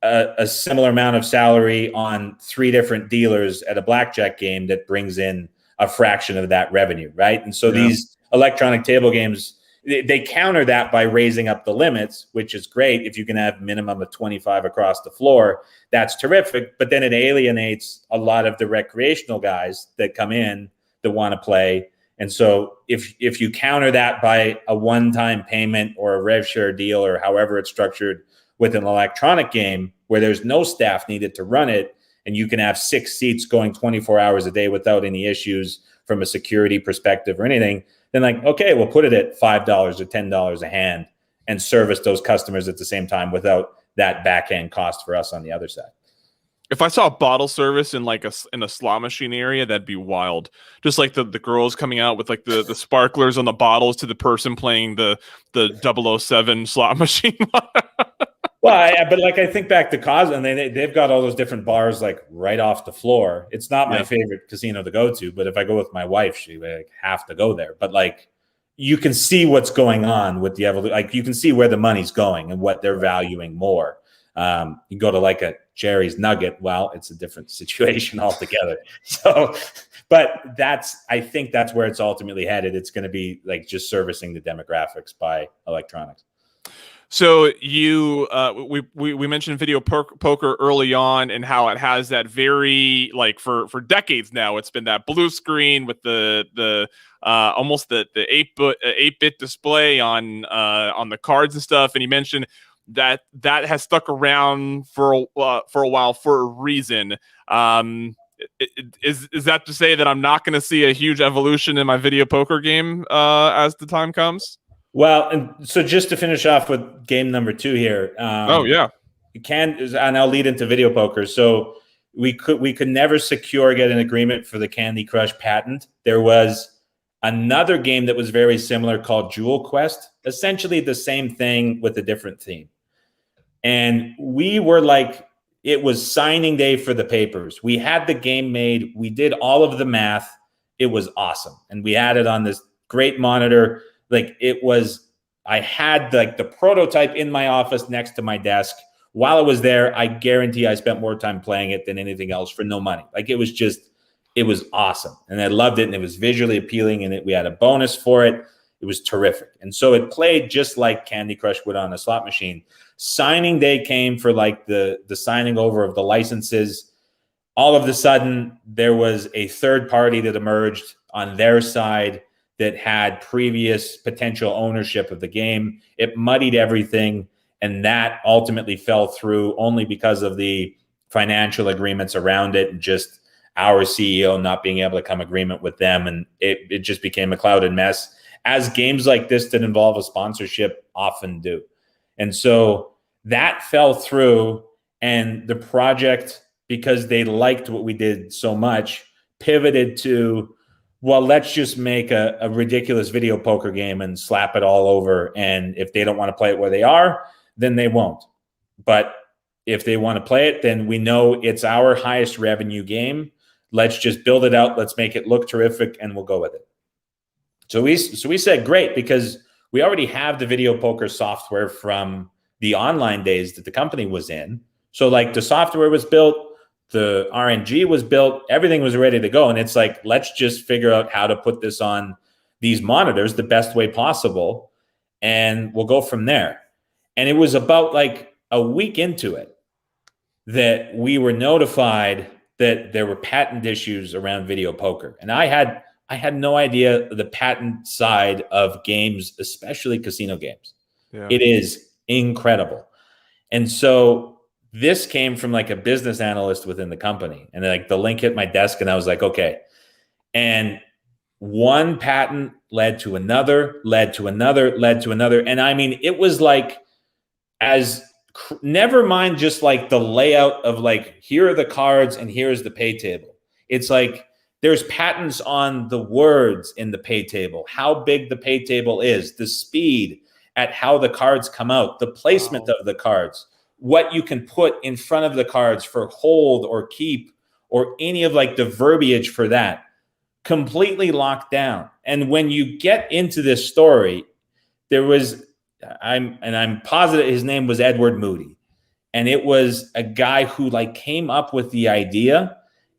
a similar amount of salary on 3 different dealers at a blackjack game that brings in a fraction of that revenue, right? And so these electronic table games, they counter that by raising up the limits, which is great. If you can have minimum of 25 across the floor, that's terrific. But then it alienates a lot of the recreational guys that come in that want to play. And so if you counter that by a one-time payment or a rev share deal or however it's structured with an electronic game where there's no staff needed to run it, and you can have 6 seats going 24 hours a day without any issues from a security perspective or anything, then like, okay, we'll put it at $5 or $10 a hand and service those customers at the same time without that back end cost for us on the other side. If I saw a bottle service in like in a slot machine area, that'd be wild. Just like the girls coming out with like the sparklers on the bottles to the person playing the 007 slot machine. Well, but like I think back to Cosmo, and they've got all those different bars like right off the floor. It's not my favorite casino to go to, but if I go with my wife, she like have to go there. But like you can see what's going on with the evolution. Like you can see where the money's going and what they're valuing more. You go to like a Jerry's Nugget. Well, it's a different situation altogether. So, but I think that's where it's ultimately headed. It's going to be like just servicing the demographics by electronics. So we mentioned video poker early on and how it has that very like for decades now it's been that blue screen with the almost the 8-bit display on the cards and stuff. And you mentioned that has stuck around for a while for a reason. Is that to say that I'm not going to see a huge evolution in my video poker game as the time comes? Well, and so just to finish off with game number 2 here. And I'll lead into video poker. So we could never get an agreement for the Candy Crush patent. There was another game that was very similar called Jewel Quest, essentially the same thing with a different theme. And we were like, it was signing day for the papers. We had the game made. We did all of the math. It was awesome. And we had it on this great monitor. Like I had like the prototype in my office next to my desk. While I was there, I guarantee I spent more time playing it than anything else for no money. Like it was awesome. And I loved it. And it was visually appealing. And we had a bonus for it. It was terrific. And so it played just like Candy Crush would on a slot machine. Signing day came for like the signing over of the licenses. All of a sudden, there was a third party that emerged on their side that had previous potential ownership of the game. It muddied everything, and that ultimately fell through only because of the financial agreements around it and just our CEO not being able to come agreement with them. And it just became a clouded mess. as games like this that involve a sponsorship often do. And so that fell through, and the project, because they liked what we did so much, pivoted to, well, let's just make a ridiculous video poker game and slap it all over. And if they don't want to play it where they are, then they won't. But if they want to play it, then we know it's our highest revenue game. Let's just build it out. Let's make it look terrific, and we'll go with it. So we said, great, because we already have the video poker software from the online days that the company was in. So like the software was built, the RNG was built, everything was ready to go. And it's like, let's just figure out how to put this on these monitors the best way possible, and we'll go from there. And it was about like a week into it that we were notified that there were patent issues around video poker. And I had no idea the patent side of games, especially casino games. Yeah. It is incredible. And so this came from like a business analyst within the company, and like the link hit my desk, and I was like, okay. And one patent led to another, led to another, led to another. And I mean, it was like, never mind just like the layout of like, here are the cards and here's the pay table. It's like, there's patents on the words in the pay table, how big the pay table is, the speed at how the cards come out, the placement of the cards, what you can put in front of the cards for hold or keep, or any of like the verbiage for that, completely locked down. And when you get into this story, there was, I'm positive his name was Edward Moody. And it was a guy who like came up with the idea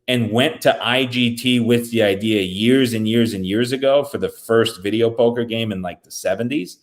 and went to IGT with the idea years and years and years ago for the first video poker game in like the 70s.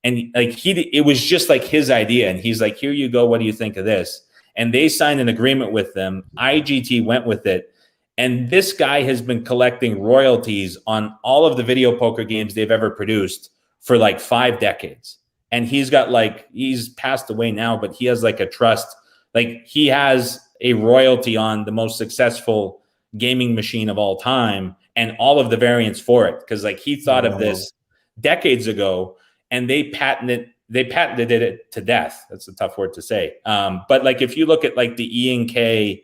And like it was just like his idea. And he's like, here you go. What do you think of this? And they signed an agreement with them. IGT went with it. And this guy has been collecting royalties on all of the video poker games they've ever produced for like 5 decades. And he's got like, he's passed away now, but he has like a trust. Like he has a royalty on the most successful gaming machine of all time and all of the variants for it. Cause like he thought of this decades ago, and they patented it to death. That's a tough word to say. But like, if you look at like the E&K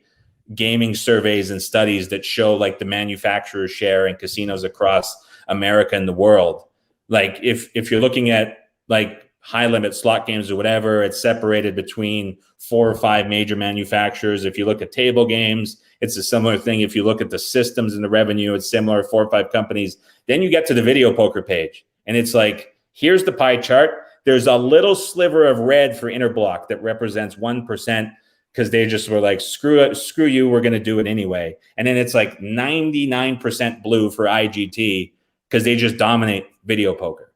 gaming surveys and studies that show like the manufacturer share in casinos across America and the world, like if you're looking at like high limit slot games or whatever, it's separated between 4 or 5 major manufacturers. If you look at table games, it's a similar thing. If you look at the systems and the revenue, it's similar, 4 or 5 companies. Then you get to the video poker page, and it's like, here's the pie chart. There's a little sliver of red for Interblock that represents 1%, because they just were like, screw you, we're going to do it anyway. And then it's like 99% blue for IGT, because they just dominate video poker.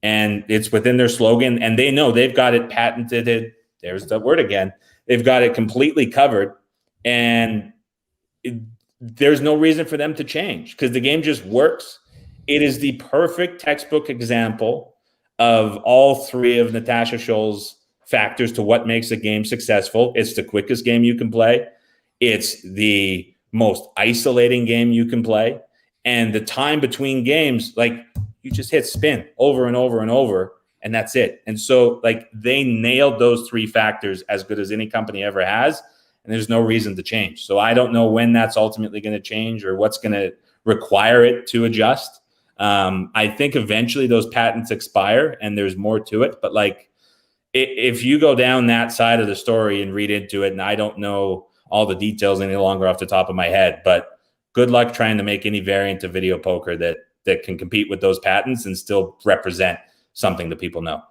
And it's within their slogan, and they know they've got it patented. There's the word again. They've got it completely covered, and there's no reason for them to change, because the game just works. It is the perfect textbook example of all 3 of Natasha Scholl's factors to what makes a game successful. It's the quickest game you can play. It's the most isolating game you can play. And the time between games, like, you just hit spin over and over and over, and that's it. And so like they nailed those 3 factors as good as any company ever has, and there's no reason to change. So I don't know when that's ultimately going to change or what's going to require it to adjust. I think eventually those patents expire and there's more to it. But like, if you go down that side of the story and read into it, and I don't know all the details any longer off the top of my head, but good luck trying to make any variant of video poker that can compete with those patents and still represent something that people know.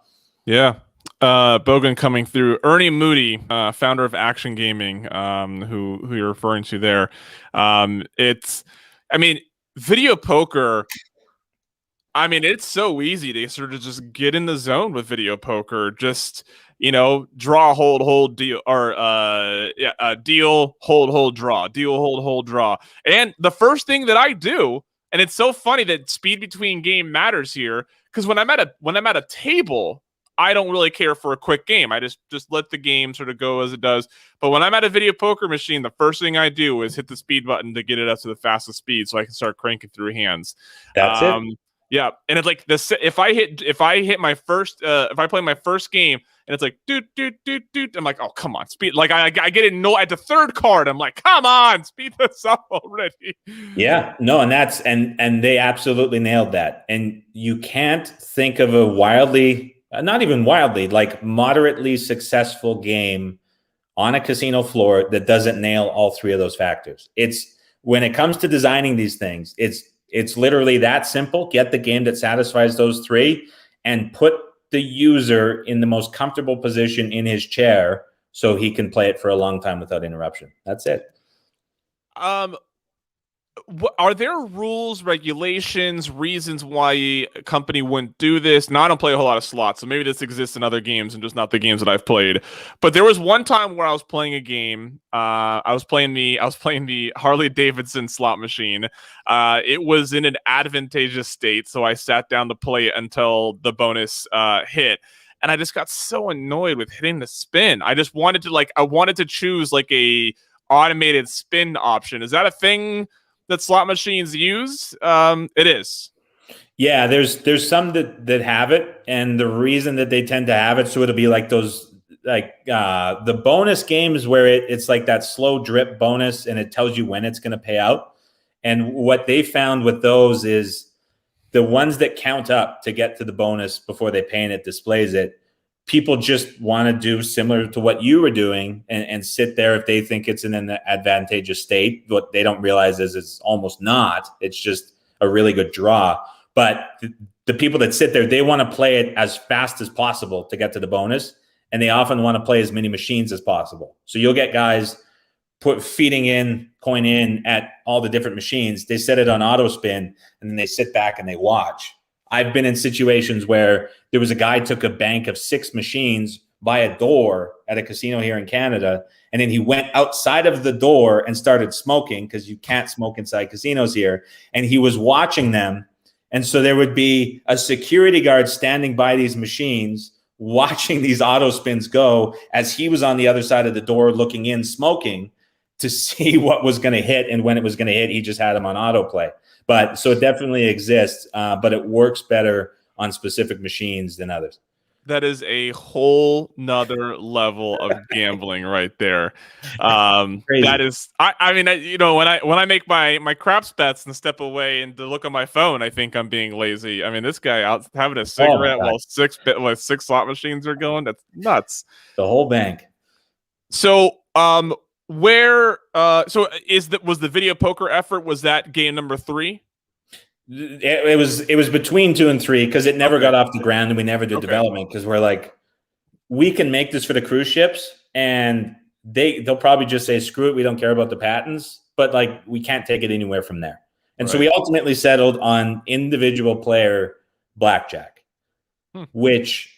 Yeah. Bogan coming through. Ernie Moody, founder of Action Gaming, who you're referring to there. Video poker, it's so easy to sort of just get in the zone with video poker. Just, draw, hold, deal, or deal, hold, draw, deal, hold, draw. And the first thing that I do, and it's so funny that speed between game matters here, because when I'm at a table, I don't really care for a quick game. I just let the game sort of go as it does. But when I'm at a video poker machine, the first thing I do is hit the speed button to get it up to the fastest speed so I can start cranking through hands. That's it. Yeah, and it's like this. If I hit my first, if I play my first game, and it's like doot doot doot doot, I'm like, oh come on, speed. Like I get it. No, at the third card, I'm like, come on, speed this up already. Yeah, no, and they absolutely nailed that. And you can't think of a wildly, not even wildly, like moderately successful game on a casino floor that doesn't nail all three of those factors. It's when it comes to designing these things, it's literally that simple. Get the game that satisfies those three and put the user in the most comfortable position in his chair so he can play it for a long time without interruption. That's it. Are there rules, regulations, reasons why a company wouldn't do this? Now, I don't play a whole lot of slots, so maybe this exists in other games and just not the games that I've played. But there was one time where I was playing a game. I was playing the Harley Davidson slot machine. It was in an advantageous state, so I sat down to play it until the bonus hit. And I just got so annoyed with hitting the spin. I just wanted to choose like a automated spin option. Is that a thing that slot machines use? It is. Yeah, there's some that have it, and the reason that they tend to have it, so it'll be like those the bonus games where it's like that slow drip bonus, and it tells you when it's going to pay out. And what they found with those is the ones that count up to get to the bonus before they pay and it displays it. People just want to do similar to what you were doing and sit there if they think it's in an advantageous state. What they don't realize is it's almost not. It's just a really good draw. But the people that sit there, they want to play it as fast as possible to get to the bonus. And they often want to play as many machines as possible. So you'll get guys feeding coin in at all the different machines. They set it on auto spin, and then they sit back and they watch. I've been in situations where there was a guy took a bank of 6 machines by a door at a casino here in Canada, and then he went outside of the door and started smoking because you can't smoke inside casinos here, and he was watching them. And so there would be a security guard standing by these machines watching these auto spins go as he was on the other side of the door looking in, smoking, to see what was going to hit, and when it was going to hit, he just had him on autoplay. But so it definitely exists, but it works better on specific machines than others. That is a whole nother level of gambling right there. That is, I mean, when I make my craps bets and step away and to look on my phone, I think I'm being lazy. I mean, this guy out having a cigarette while six slot machines are going. That's nuts. The whole bank. So, was the video poker effort, was that game number 3? It was between 2 and 3 because it never got off the ground, and we never did development because we're like, we can make this for the cruise ships, and they'll probably just say screw it, we don't care about the patents, but like we can't take it anywhere from there. And so we ultimately settled on individual player blackjack, which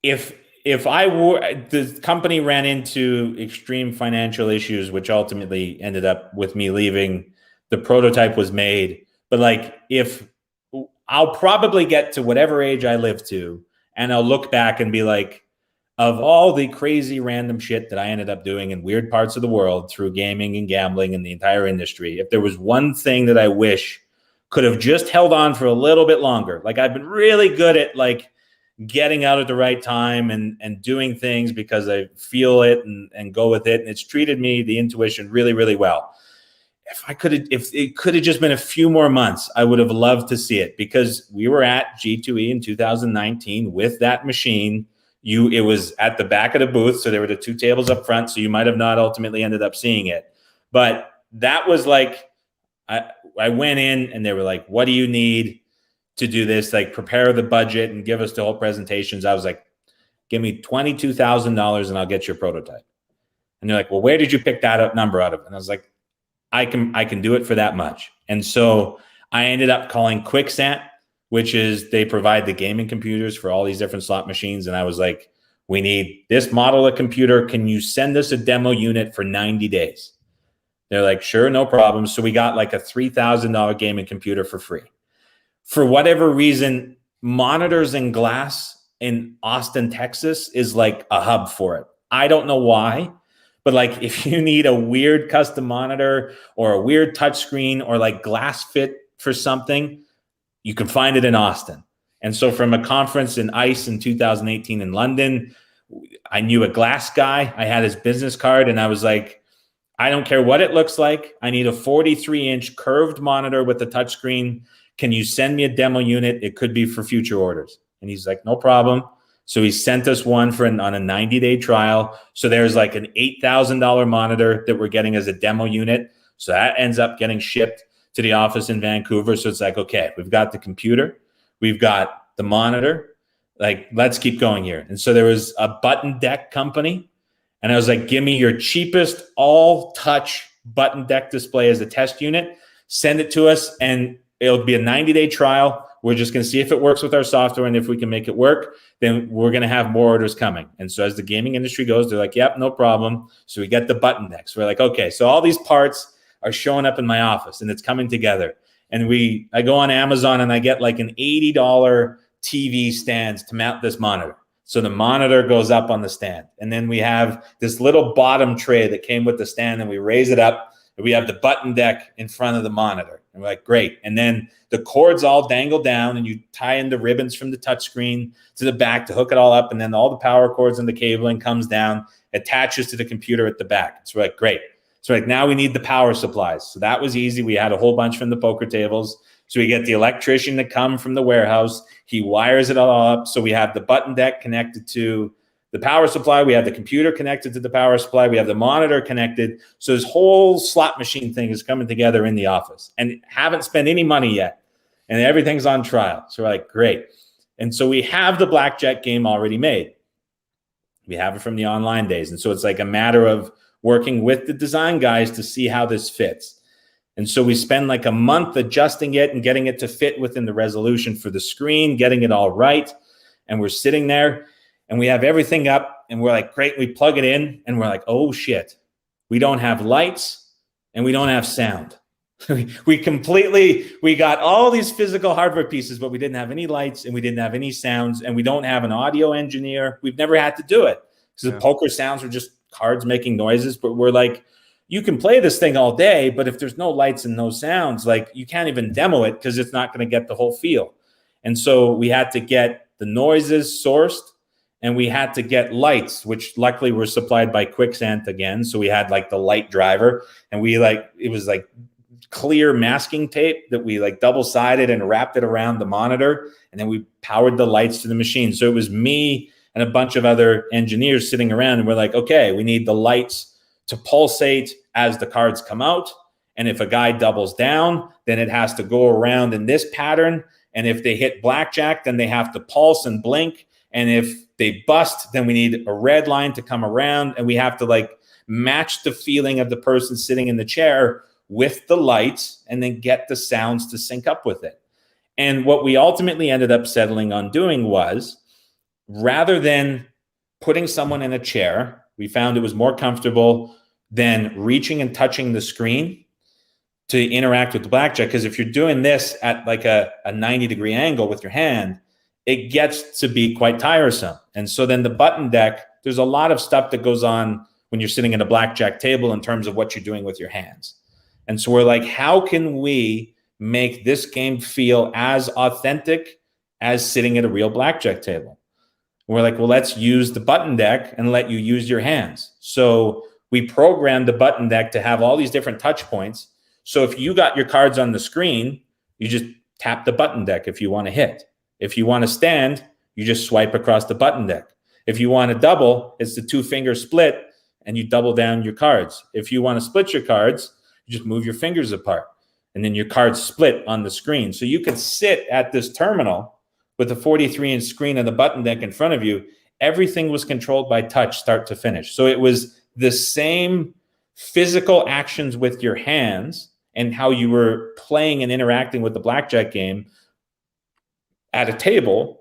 if the company ran into extreme financial issues, which ultimately ended up with me leaving, the prototype was made. But like, if I'll probably get to whatever age I live to, and I'll look back and be like, of all the crazy random shit that I ended up doing in weird parts of the world through gaming and gambling and the entire industry, if there was one thing that I wish could have just held on for a little bit longer, like I've been really good at like getting out at the right time and doing things because I feel it and go with it. And it's treated me, the intuition, really, really well. If it could have just been a few more months, I would have loved to see it, because we were at G2E in 2019 with that machine. It was at the back of the booth, so there were the 2 tables up front, so you might have not ultimately ended up seeing it. But that was like, I went in and they were like, what do you need to do this? Like, prepare the budget and give us the whole presentations. I was like, give me $22,000 and I'll get your prototype. And they're like, well, where did you pick that number out of? And I was like, I can do it for that much. And so I ended up calling Quicksant, which is they provide the gaming computers for all these different slot machines. And I was like, we need this model of computer. Can you send us a demo unit for 90 days? They're like, sure, no problem. So we got like a $3,000 gaming computer for free. For whatever reason, Monitors and Glass in Austin, Texas is like a hub for it. I don't know why. But like, if you need a weird custom monitor or a weird touchscreen or like glass fit for something, you can find it in Austin. And so from a conference in ICE in 2018 in London, I knew a glass guy. I had his business card, and I was like, I don't care what it looks like. I need a 43-inch curved monitor with a touchscreen. Can you send me a demo unit? It could be for future orders. And he's like, no problem. So he sent us one on a 90-day trial. So there's like an $8,000 monitor that we're getting as a demo unit. So that ends up getting shipped to the office in Vancouver. So it's like, okay, we've got the computer, we've got the monitor, like, let's keep going here. And so there was a button deck company, and I was like, give me your cheapest all touch button deck display as a test unit, send it to us, and it'll be a 90-day trial. We're just going to see if it works with our software, and if we can make it work, then we're going to have more orders coming. And so as the gaming industry goes, they're like, yep, no problem. So we get the button decks. We're like, okay, so all these parts are showing up in my office, and it's coming together. And I go on Amazon, and I get like an $80 TV stands to mount this monitor. So the monitor goes up on the stand. And then we have this little bottom tray that came with the stand, and we raise it up, and we have the button deck in front of the monitor. And we're like, great. And then the cords all dangle down, and you tie in the ribbons from the touchscreen to the back to hook it all up. And then all the power cords and the cabling comes down, attaches to the computer at the back. So we're like, great. So like, now we need the power supplies. So that was easy. We had a whole bunch from the poker tables. So we get the electrician to come from the warehouse. He wires it all up. So we have the button deck connected to the power supply. We have the computer connected to the power supply. We have the monitor connected. So this whole slot machine thing is coming together in the office, and haven't spent any money yet. And everything's on trial. So we're like, great. And so we have the blackjack game already made. We have it from the online days. And so it's like a matter of working with the design guys to see how this fits. And so we spend like a month adjusting it and getting it to fit within the resolution for the screen, getting it all right. And we're sitting there, and we have everything up, and we're like, great. We plug it in, and we're like, oh shit, we don't have lights, and we don't have sound. We got all these physical hardware pieces, but we didn't have any lights, and we didn't have any sounds, and we don't have an audio engineer. We've never had to do it because the poker sounds were just cards making noises. But we're like, you can play this thing all day, but if there's no lights and no sounds, like, you can't even demo it because it's not going to get the whole feel. And so we had to get the noises sourced, and we had to get lights, which luckily were supplied by Quicksand again. So we had like the light driver, and it was like clear masking tape that we like double-sided and wrapped it around the monitor. And then we powered the lights to the machine. So it was me and a bunch of other engineers sitting around, and we're like, okay, we need the lights to pulsate as the cards come out. And if a guy doubles down, then it has to go around in this pattern. And if they hit blackjack, then they have to pulse and blink. And if they bust, then we need a red line to come around, and we have to like match the feeling of the person sitting in the chair with the lights, and then get the sounds to sync up with it. And what we ultimately ended up settling on doing was, rather than putting someone in a chair, we found it was more comfortable than reaching and touching the screen to interact with the blackjack. Because if you're doing this at like a 90-degree angle with your hand, it gets to be quite tiresome. And so then the button deck, there's a lot of stuff that goes on when you're sitting at a blackjack table in terms of what you're doing with your hands. And so we're like, how can we make this game feel as authentic as sitting at a real blackjack table? And we're like, well, let's use the button deck and let you use your hands. So we programmed the button deck to have all these different touch points. So if you got your cards on the screen, you just tap the button deck if you want to hit. If you want to stand, you just swipe across the button deck. If you want to double, it's the 2-finger split, and you double down your cards. If you want to split your cards, you just move your fingers apart, and then your cards split on the screen. So you could sit at this terminal with a 43-inch screen and the button deck in front of you. Everything was controlled by touch, start to finish. So it was the same physical actions with your hands and how you were playing and interacting with the blackjack game at a table,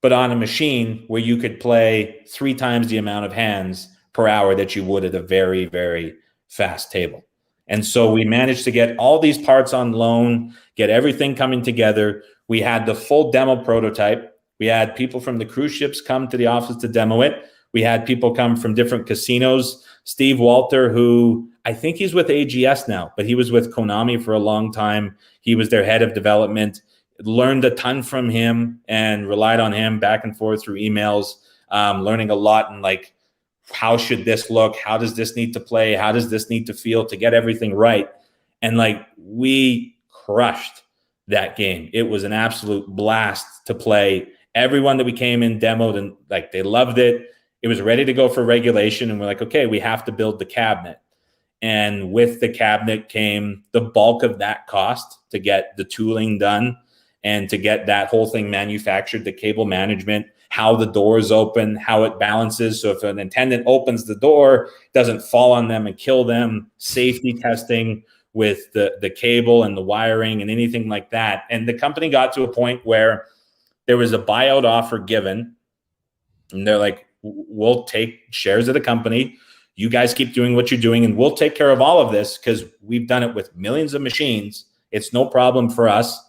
but on a machine where you could play 3 times the amount of hands per hour that you would at a very, very fast table. And so we managed to get all these parts on loan, get everything coming together. We had the full demo prototype. We had people from the cruise ships come to the office to demo it. We had people come from different casinos. Steve Walter, who I think he's with AGS now, but he was with Konami for a long time. He was their head of development. learned a ton from him and relied on him back and forth through emails, learning a lot and like, how should this look? How does this need to play? How does this need to feel to get everything right? And like, we crushed that game. It was an absolute blast to play. Everyone that we came in demoed and like, they loved it. It was ready to go for regulation. And we're like, okay, we have to build the cabinet. And with the cabinet came the bulk of that cost to get the tooling done and to get that whole thing manufactured, the cable management, how the doors open, how it balances. So if an attendant opens the door, it doesn't fall on them and kill them, safety testing with the cable and the wiring and anything like that. And the company got to a point where there was a buyout offer given. And they're like, we'll take shares of the company. You guys keep doing what you're doing and we'll take care of all of this because we've done it with millions of machines. It's no problem for us.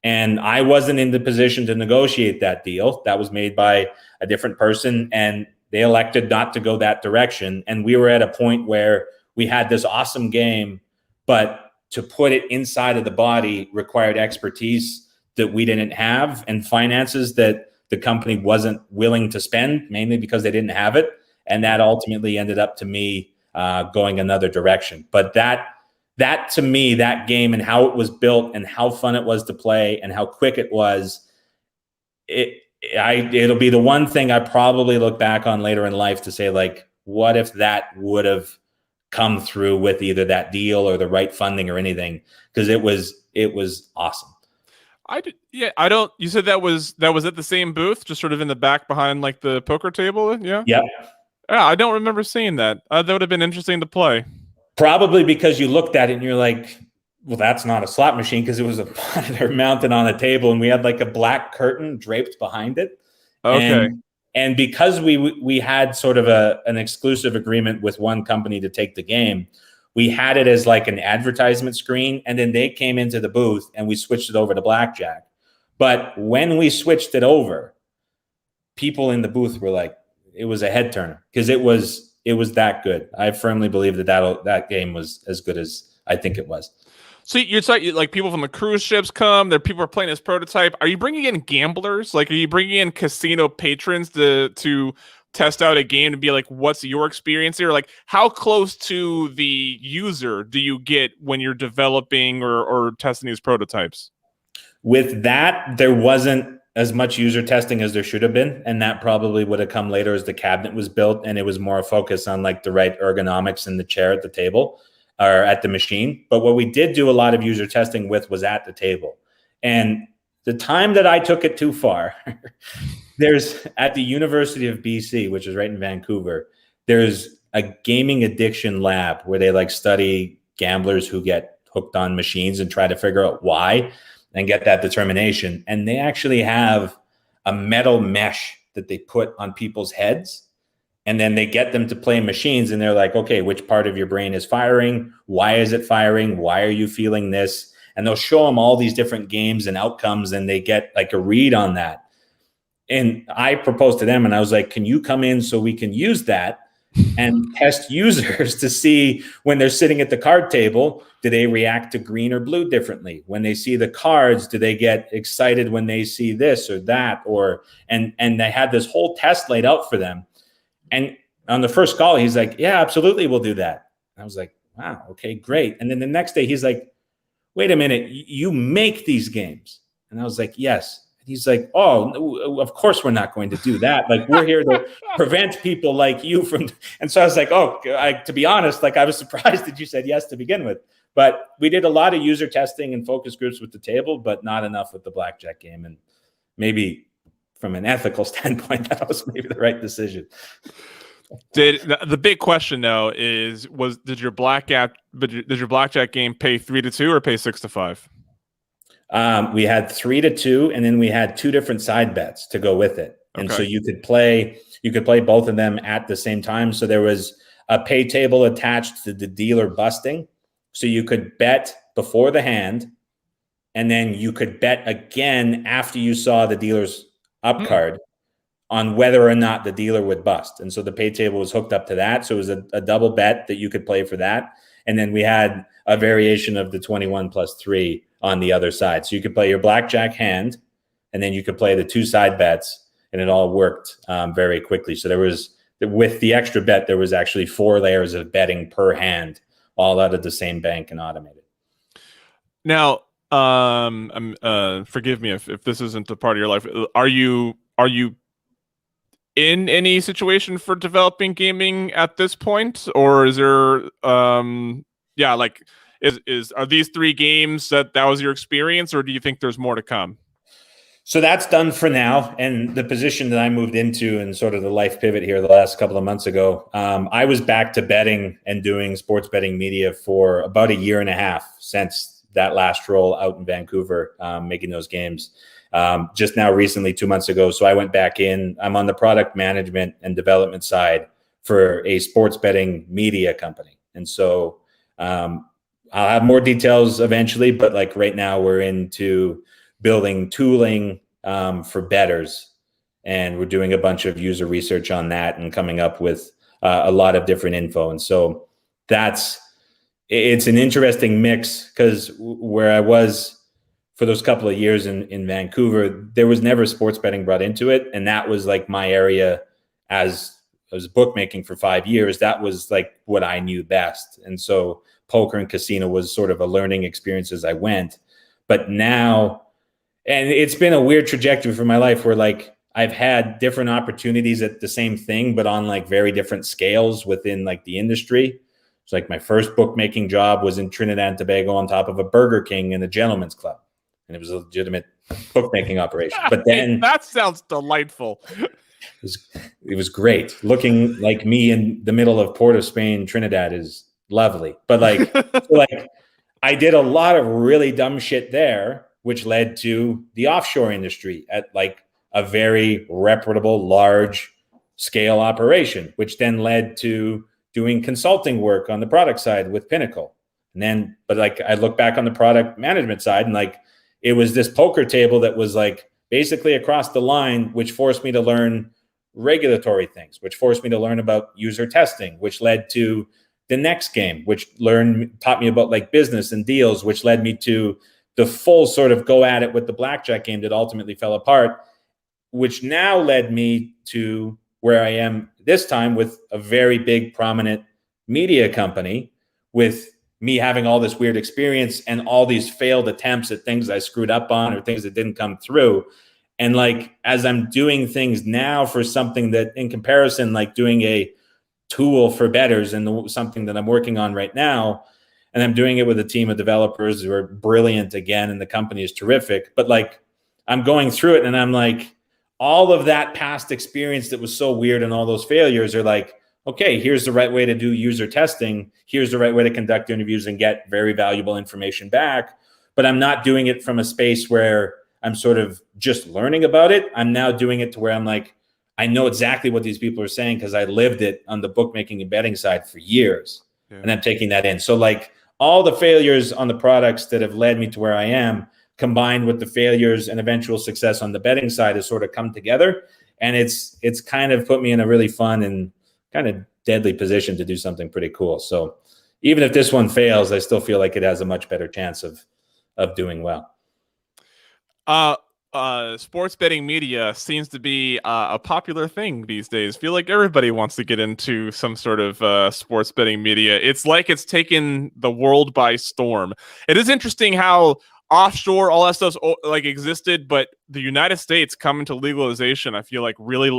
And I wasn't in the position to negotiate that deal. That was made by a different person and they elected not to go that direction. And we were at a point where we had this awesome game, but to put it inside of the body required expertise that we didn't have and finances that the company wasn't willing to spend, mainly because they didn't have it. And that ultimately ended up to me going another direction. But that to me, that game and how it was built and how fun it was to play and how quick it was, it'll be the one thing I probably look back on later in life to say, like, what if that would have come through with either that deal or the right funding or anything? Because it was awesome. You said that was at the same booth, just sort of in the back behind like the poker table. Yeah. Yeah. Yeah, I don't remember seeing that. That would have been interesting to play. Probably because you looked at it and you're like, well, that's not a slot machine because it was a monitor mounted on a table and we had like a black curtain draped behind it. Okay. And because we had sort of an exclusive agreement with one company to take the game, we had it as like an advertisement screen. And then they came into the booth and we switched it over to blackjack. But when we switched it over, people in the booth were like, it was a head turner because it was that good. I firmly believe that game was as good as I think it was. So you're saying like people from the cruise ships come, there people are playing this prototype. Are you bringing in gamblers? Like, are you bringing in casino patrons to test out a game to be like, what's your experience here? Like, how close to the user do you get when you're developing or testing these prototypes? With that, there wasn't as much user testing as there should have been. And that probably would have come later as the cabinet was built and it was more a focus on like the right ergonomics in the chair at the table or at the machine. But what we did do a lot of user testing with was at the table. And the time that I took it too far, there's at the University of BC, which is right in Vancouver, there's a gaming addiction lab where they like study gamblers who get hooked on machines and try to figure out why and get that determination. And they actually have a metal mesh that they put on people's heads. And then they get them to play machines and they're like, okay, which part of your brain is firing? Why is it firing? Why are you feeling this? And they'll show them all these different games and outcomes and they get like a read on that. And I proposed to them and I was like, can you come in so we can use that and test users to see when they're sitting at the card table, do they react to green or blue differently? When they see the cards, do they get excited when they see this or that? And they had this whole test laid out for them. And on the first call, he's like, yeah, absolutely, we'll do that. I was like, wow, okay, great. And then the next day he's like, wait a minute, you make these games? And I was like, yes. And he's like, oh, of course we're not going to do that. Like, we're here to prevent people like you from. And so I was like, to be honest, like I was surprised that you said yes to begin with. But we did a lot of user testing and focus groups with the table, but not enough with the blackjack game. And maybe from an ethical standpoint, that was maybe the right decision. The big question though is, did your blackjack game pay 3-2 or pay 6-5? We had 3-2, and then we had 2 different side bets to go with it. And so you could play both of them at the same time. So there was a pay table attached to the dealer busting. So you could bet before the hand, and then you could bet again after you saw the dealer's up card on whether or not the dealer would bust. And so the pay table was hooked up to that. So it was a double bet that you could play for that. And then we had a variation of the 21+3 on the other side. So you could play your blackjack hand, and then you could play the 2 side bets, and it all worked very quickly. So with the extra bet, there was actually 4 layers of betting per hand, all out of the same bank and automated. Now, forgive me if this isn't a part of your life. Are you in any situation for developing gaming at this point, or is there are these 3 games that was your experience, or do you think there's more to come? So that's done for now. And the position that I moved into and sort of the life pivot here the last couple of months ago, I was back to betting and doing sports betting media for about a year and a half since that last role out in Vancouver, making those games. Just now recently, 2 months ago. So I went back in. I'm on the product management and development side for a sports betting media company. And so I'll have more details eventually, but like right now we're into building tooling for bettors, and we're doing a bunch of user research on that and coming up with a lot of different info. And so it's an interesting mix, because where I was for those couple of years in Vancouver, there was never sports betting brought into it. And that was like my area. As I was bookmaking for 5 years, that was like what I knew best. And so poker and casino was sort of a learning experience as I went. But now, and it's been a weird trajectory for my life where like I've had different opportunities at the same thing, but on like very different scales within like the industry. It's like my first bookmaking job was in Trinidad and Tobago on top of a Burger King and a gentleman's club. And it was a legitimate bookmaking operation. But then that sounds delightful. It was great. Looking like me in the middle of Port of Spain, Trinidad is lovely. But like, I did a lot of really dumb shit there, which led to the offshore industry at like a very reputable, large scale operation, which then led to doing consulting work on the product side with Pinnacle. And then, but like I look back on the product management side, and like it was this poker table that was like basically across the line, which forced me to learn regulatory things, which forced me to learn about user testing, which led to the next game, which taught me about like business and deals, which led me to the full sort of go at it with the blackjack game that ultimately fell apart, which now led me to where I am this time with a very big, prominent media company, with me having all this weird experience and all these failed attempts at things I screwed up on or things that didn't come through. And like, as I'm doing things now for something that in comparison, like doing a tool for bettors and something that I'm working on right now, and I'm doing it with a team of developers who are brilliant again, and the company is terrific. But like, I'm going through it and I'm like, all of that past experience that was so weird and all those failures are like, okay, here's the right way to do user testing. Here's the right way to conduct interviews and get very valuable information back. But I'm not doing it from a space where I'm sort of just learning about it. I'm now doing it to where I'm like, I know exactly what these people are saying because I lived it on the bookmaking and betting side for years. Yeah. And I'm taking that in. So like all the failures on the products that have led me to where I am, combined with the failures and eventual success on the betting side, has sort of come together. And it's kind of put me in a really fun and kind of deadly position to do something pretty cool. So even if this one fails, I still feel like it has a much better chance of doing well. Sports betting media seems to be a popular thing these days. I feel like everybody wants to get into some sort of sports betting media. It's like it's taken the world by storm. It is interesting how offshore, all that stuff like existed, but the United States coming to legalization, I feel like really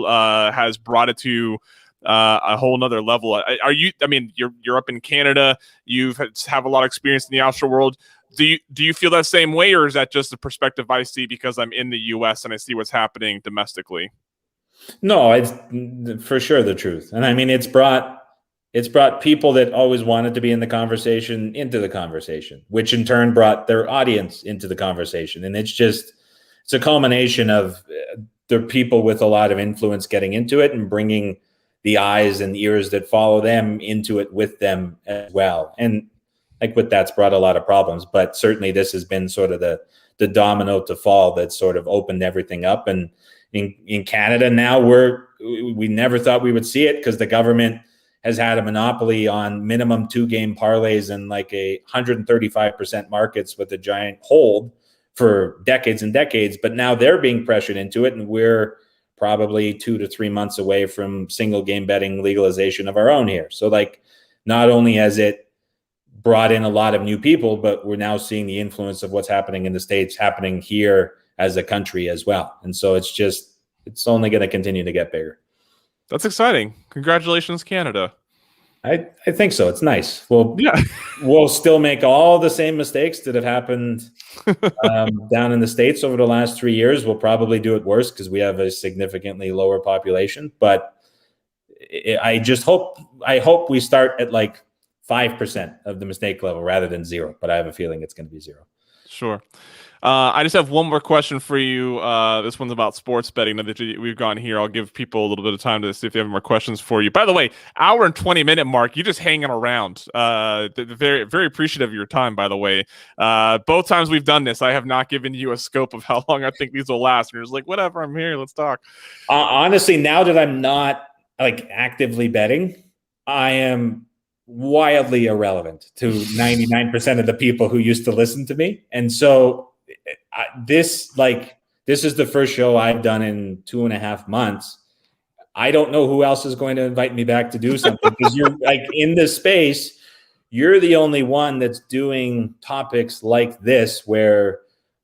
has brought it to a whole nother level. You're up in Canada. You have a lot of experience in the offshore world. Do you feel that same way, or is that just the perspective I see because I'm in the U.S. and I see what's happening domestically? No, it's for sure the truth. And I mean, it's brought people that always wanted to be in the conversation into the conversation, which in turn brought their audience into the conversation. And it's a culmination of the people with a lot of influence getting into it and bringing the eyes and ears that follow them into it with them as well. And like with that's brought a lot of problems, but certainly this has been sort of the domino to fall that sort of opened everything up. And in Canada now we never thought we would see it because the government has had a monopoly on minimum 2-game parlays and like a 135% markets with a giant hold for decades and decades. But now they're being pressured into it, and we're probably 2 to 3 months away from single game betting legalization of our own here. So like, not only has it brought in a lot of new people, but we're now seeing the influence of what's happening in the States happening here as a country as well. And so it's only going to continue to get bigger. That's exciting. Congratulations, Canada. I think so. It's nice. We'll still make all the same mistakes that have happened down in the States over the last 3 years. We'll probably do it worse because we have a significantly lower population. But I hope we start at like 5% of the mistake level rather than 0. But I have a feeling it's going to be 0. Sure. I just have one more question for you. This one's about sports betting. Now that we've gone here, I'll give people a little bit of time to see if they have more questions for you. By the way, hour and 20-minute mark, you just hanging around. Very, very appreciative of your time, by the way. Both times we've done this, I have not given you a scope of how long I think these will last. And you're just like, whatever, I'm here, let's talk. Honestly, now that I'm not like actively betting, I am wildly irrelevant to 99% of the people who used to listen to me. And so this is the first show I've done in 2.5 months. I don't know who else is going to invite me back to do something, because you're like in this space, you're the only one that's doing topics like this where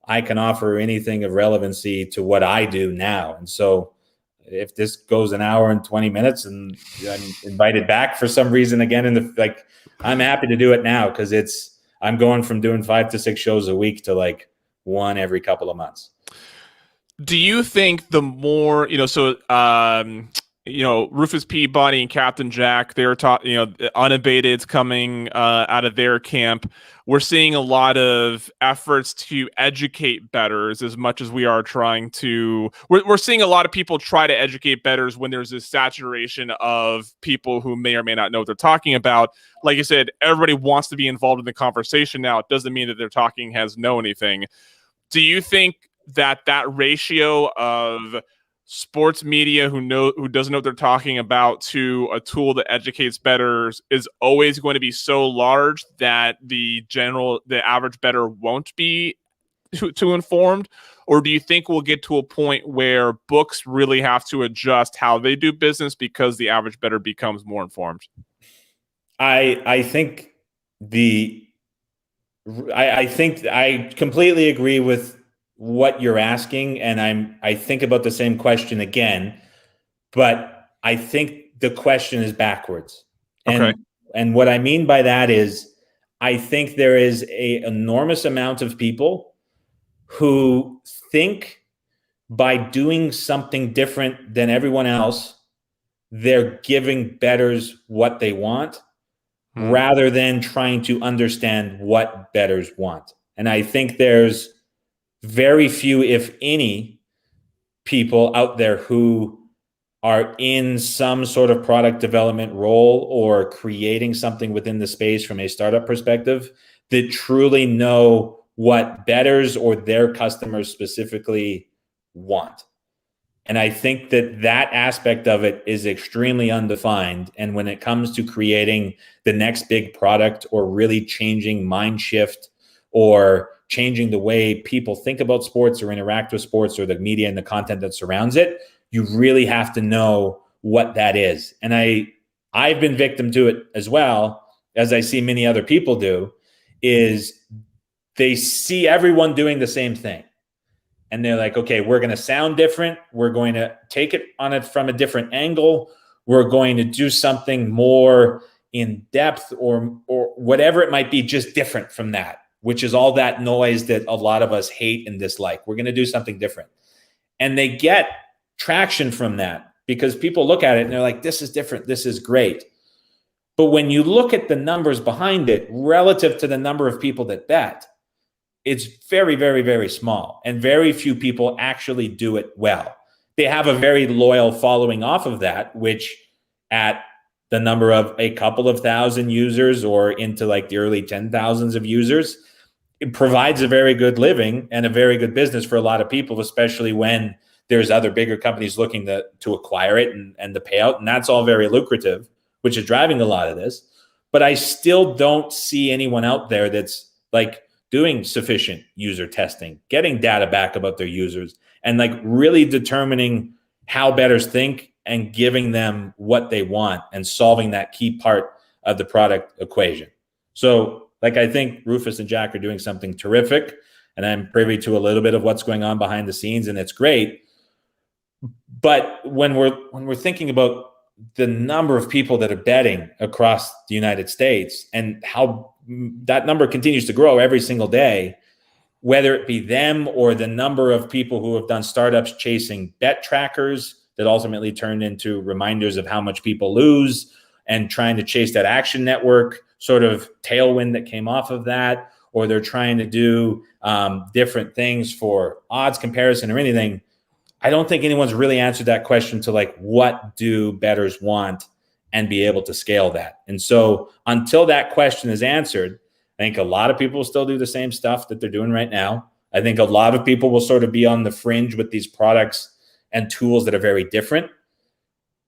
I can offer anything of relevancy to what I do now. And so if this goes an hour and 20 minutes and I'm invited back for some reason again, I'm happy to do it now, because I'm going from doing 5 to 6 shows a week to like one every couple of months. Do you think the more, Rufus Peabody and Captain Jack, they're Unabated's coming out of their camp. We're seeing a lot of efforts to educate bettors as much as we are trying to. We're seeing a lot of people try to educate bettors when there's this saturation of people who may or may not know what they're talking about. Like you said, everybody wants to be involved in the conversation now. It doesn't mean that they're talking has know anything. Do you think that ratio of sports media who doesn't know what they're talking about to a tool that educates bettors is always going to be so large that the average bettor won't be too informed? Or do you think we'll get to a point where books really have to adjust how they do business because the average bettor becomes more informed? I think I completely agree with what you're asking, and I think about the same question again, but I think the question is backwards. Okay. And what I mean by that is, I think there is an enormous amount of people who think by doing something different than everyone else, they're giving bettors what they want, rather than trying to understand what bettors want. And I think there's very few, if any, people out there who are in some sort of product development role or creating something within the space from a startup perspective that truly know what bettors or their customers specifically want. And I think that aspect of it is extremely undefined. And when it comes to creating the next big product or really changing mind shift or changing the way people think about sports or interact with sports or the media and the content that surrounds it, you really have to know what that is. And I've been victim to it as well, as I see many other people do, is they see everyone doing the same thing. And they're like, okay, we're going to sound different. We're going to take it on it from a different angle. We're going to do something more in depth or whatever it might be, just different from that, which is all that noise that a lot of us hate and dislike. We're going to do something different. And they get traction from that because people look at it and they're like, this is different. This is great. But when you look at the numbers behind it relative to the number of people that bet, it's very, very, very small, and very few people actually do it well. They have a very loyal following off of that, which at the number of a couple of thousand users or into like the early 10,000s of users, it provides a very good living and a very good business for a lot of people, especially when there's other bigger companies looking to acquire it and the payout. And that's all very lucrative. which is driving a lot of this. But I still don't see anyone out there that's like doing sufficient user testing, getting data back about their users, and like really determining how bettors think and giving them what they want and solving that key part of the product equation. So like, I think Rufus and Jack are doing something terrific, and I'm privy to a little bit of what's going on behind the scenes, and it's great. But when we're thinking about the number of people that are betting across the United States and how that number continues to grow every single day, whether it be them or the number of people who have done startups chasing bet trackers that ultimately turned into reminders of how much people lose, and trying to chase that action network sort of tailwind that came off of that, or they're trying to do different things for odds comparison or anything. I don't think anyone's really answered that question to like, what do bettors want, and be able to scale that. And so until that question is answered, I think a lot of people will still do the same stuff that they're doing right now. I think a lot of people will sort of be on the fringe with these products and tools that are very different.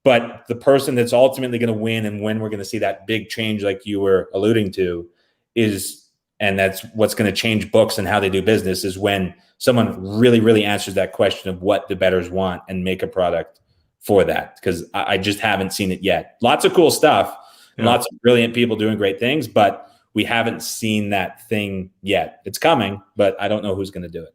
But the person that's ultimately going to win, and when we're going to see that big change like you were alluding to, is, and that's what's going to change books and how they do business, is when someone really, really answers that question of what the bettors want and make a product for that. Because I just haven't seen it yet. Lots of cool stuff, and lots of brilliant people doing great things, but we haven't seen that thing yet. It's coming, but I don't know who's going to do it.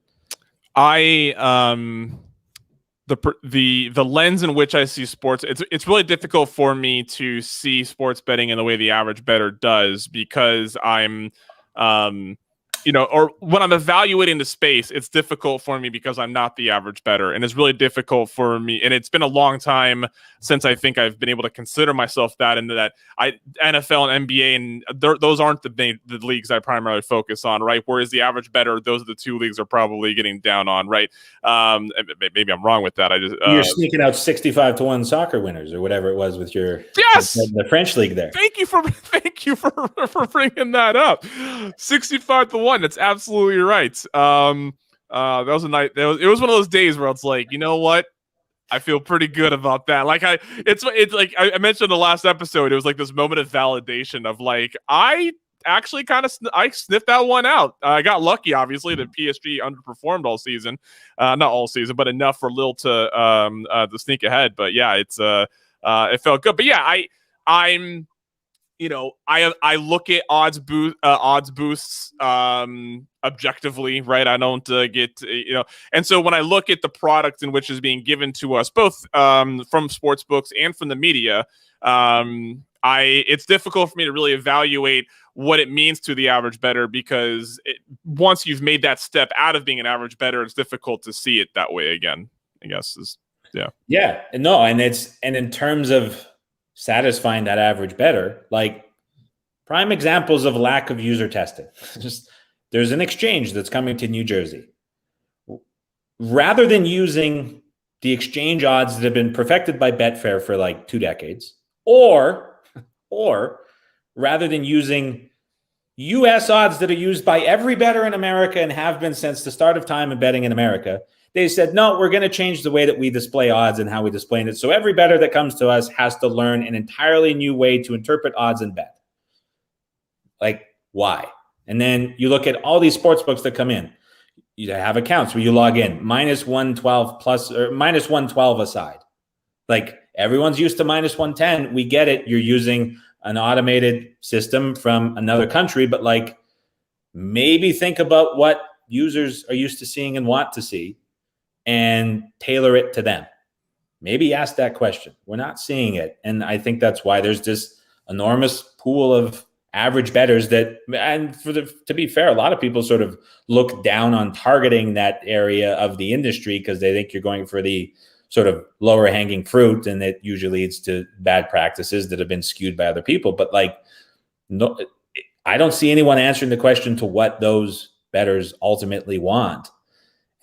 The lens in which I see sports, it's really difficult for me to see sports betting in the way the average bettor does, because I'm or when I'm evaluating the space, it's difficult for me because I'm not the average bettor, and it's really difficult for me. And it's been a long time since I think I've been able to consider myself that, and that NFL and NBA, and those aren't the leagues I primarily focus on, right? Whereas the average bettor, those are the two leagues are probably getting down on, right? Maybe I'm wrong with that. You're sneaking out 65-1 soccer winners or whatever it was with your the French league there. Thank you for bringing that up. 65-1. That's absolutely right. That was a night. It was one of those days where it's like, you know what? I feel pretty good about that. Like it's like I mentioned in the last episode, it was like this moment of validation of like, I actually kind of I sniffed that one out. I got lucky, obviously, that PSG underperformed all season, not all season, but enough for Lille to sneak ahead. But yeah, it felt good. But yeah, I'm. I look at odds boosts objectively, right? I don't and so when I look at the product in which is being given to us, both from sports books and from the media, it's difficult for me to really evaluate what it means to the average bettor, because once you've made that step out of being an average bettor, it's difficult to see it that way again, I guess. Yeah. No, and in terms of satisfying that average bettor, like prime examples of lack of user testing. Just there's an exchange that's coming to New Jersey. Rather than using the exchange odds that have been perfected by Betfair for like 2 decades, or rather than using US odds that are used by every bettor in America and have been since the start of time in betting in America, they said, no, we're going to change the way that we display odds and how we display it. So every bettor that comes to us has to learn an entirely new way to interpret odds and bet. Like, why? And then you look at all these sports books that come in. You have accounts where you log in, -112 plus or -112 aside. Like, everyone's used to -110. We get it. You're using an automated system from another country, but like, maybe think about what users are used to seeing and want to see, and tailor it to them. Maybe ask that question. We're not seeing it. And I think that's why there's this enormous pool of average bettors that, and to be fair, a lot of people sort of look down on targeting that area of the industry because they think you're going for the sort of lower hanging fruit, and it usually leads to bad practices that have been skewed by other people. But like, no, I don't see anyone answering the question to what those bettors ultimately want.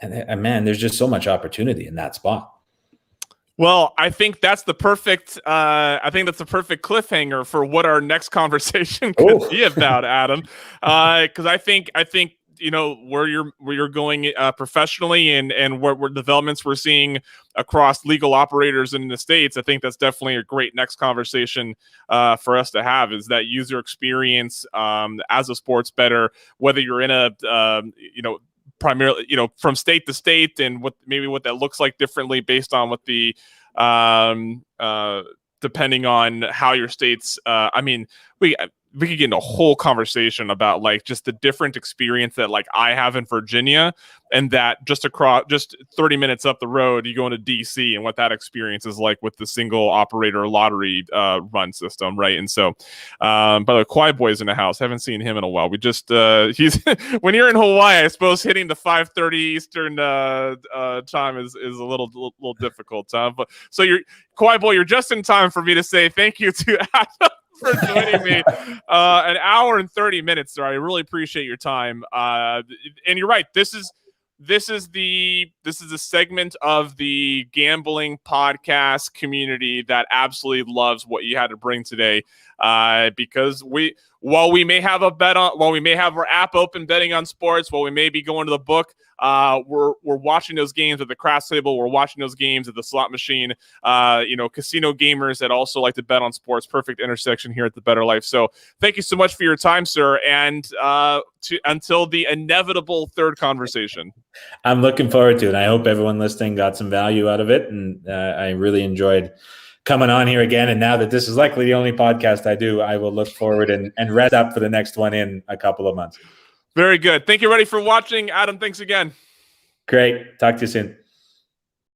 And man, there's just so much opportunity in that spot. Well, I think that's the perfect cliffhanger for what our next conversation could be about, Adam. Because I think where you're going professionally and what developments we're seeing across legal operators in the States, I think that's definitely a great next conversation for us to have, is that user experience as a sports bettor, whether you're in a primarily from state to state, and what that looks like differently based on what the depending on how your states we could get into a whole conversation about like just the different experience that like I have in Virginia, and that just 30 minutes up the road, you go into DC, and what that experience is like with the single operator lottery run system. Right. And so, by the way, Quiet Boy's in the house. Haven't seen him in a while. We just, he's, when you're in Hawaii, I suppose hitting the 5:30 Eastern time is a little difficult. But so Quiet Boy, you're just in time for me to say thank you to Adam for joining me. An hour and 30 minutes, sir. I really appreciate your time. And you're right. This is a segment of the gambling podcast community that absolutely loves what you had to bring today. Because while we may have our app open betting on sports, while we may be going to the book, we're watching those games at the craps table. We're watching those games at the slot machine. Casino gamers that also like to bet on sports. Perfect intersection here at the Better Life. So thank you so much for your time, sir. And until the inevitable third conversation. I'm looking forward to it. I hope everyone listening got some value out of it. And I really enjoyed coming on here again. And now that this is likely the only podcast I do, I will look forward and rest up for the next one in a couple of months. Very good. Thank you, everybody, for watching. Adam, thanks again. Great. Talk to you soon.